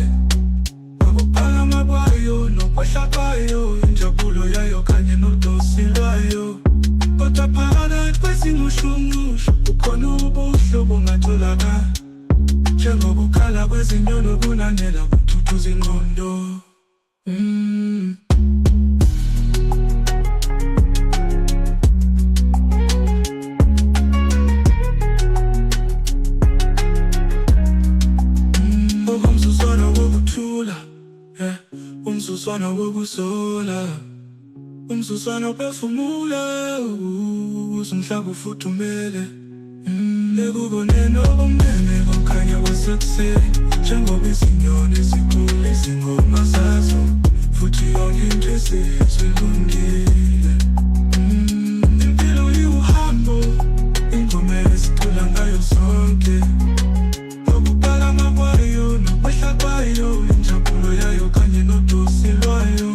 ukuphakama kwayo nokwehla kwayo injabulo yayo kanye nodosi lwayo kodwa phakathi kwezingushunqushu kukhona ubuhlobo ongatholakala njengoba ukhala kwezinyoni okunanela kuthuthuza ingqondo okwamzuzwana wokuthula umzuzwana wokuzola umzuzwana ophefumula uzindlaba ufuthumele ekubone nobumnene kwakhanya kwasekuseni njengoba izinyoni zicula izingoma zazo futhi yonke into izilungile impilo iwuhambo ingoma esicula ngayo sonke ukuphakama kwayo nokwehla kwayo injabulo yayo kanye nodosi lwayo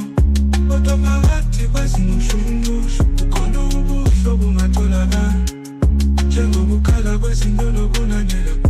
kodwa phakathi kwezingushunqushu kukhona ubuhlobo ongatholakala njengoba ukhala kwezinyoni okunanela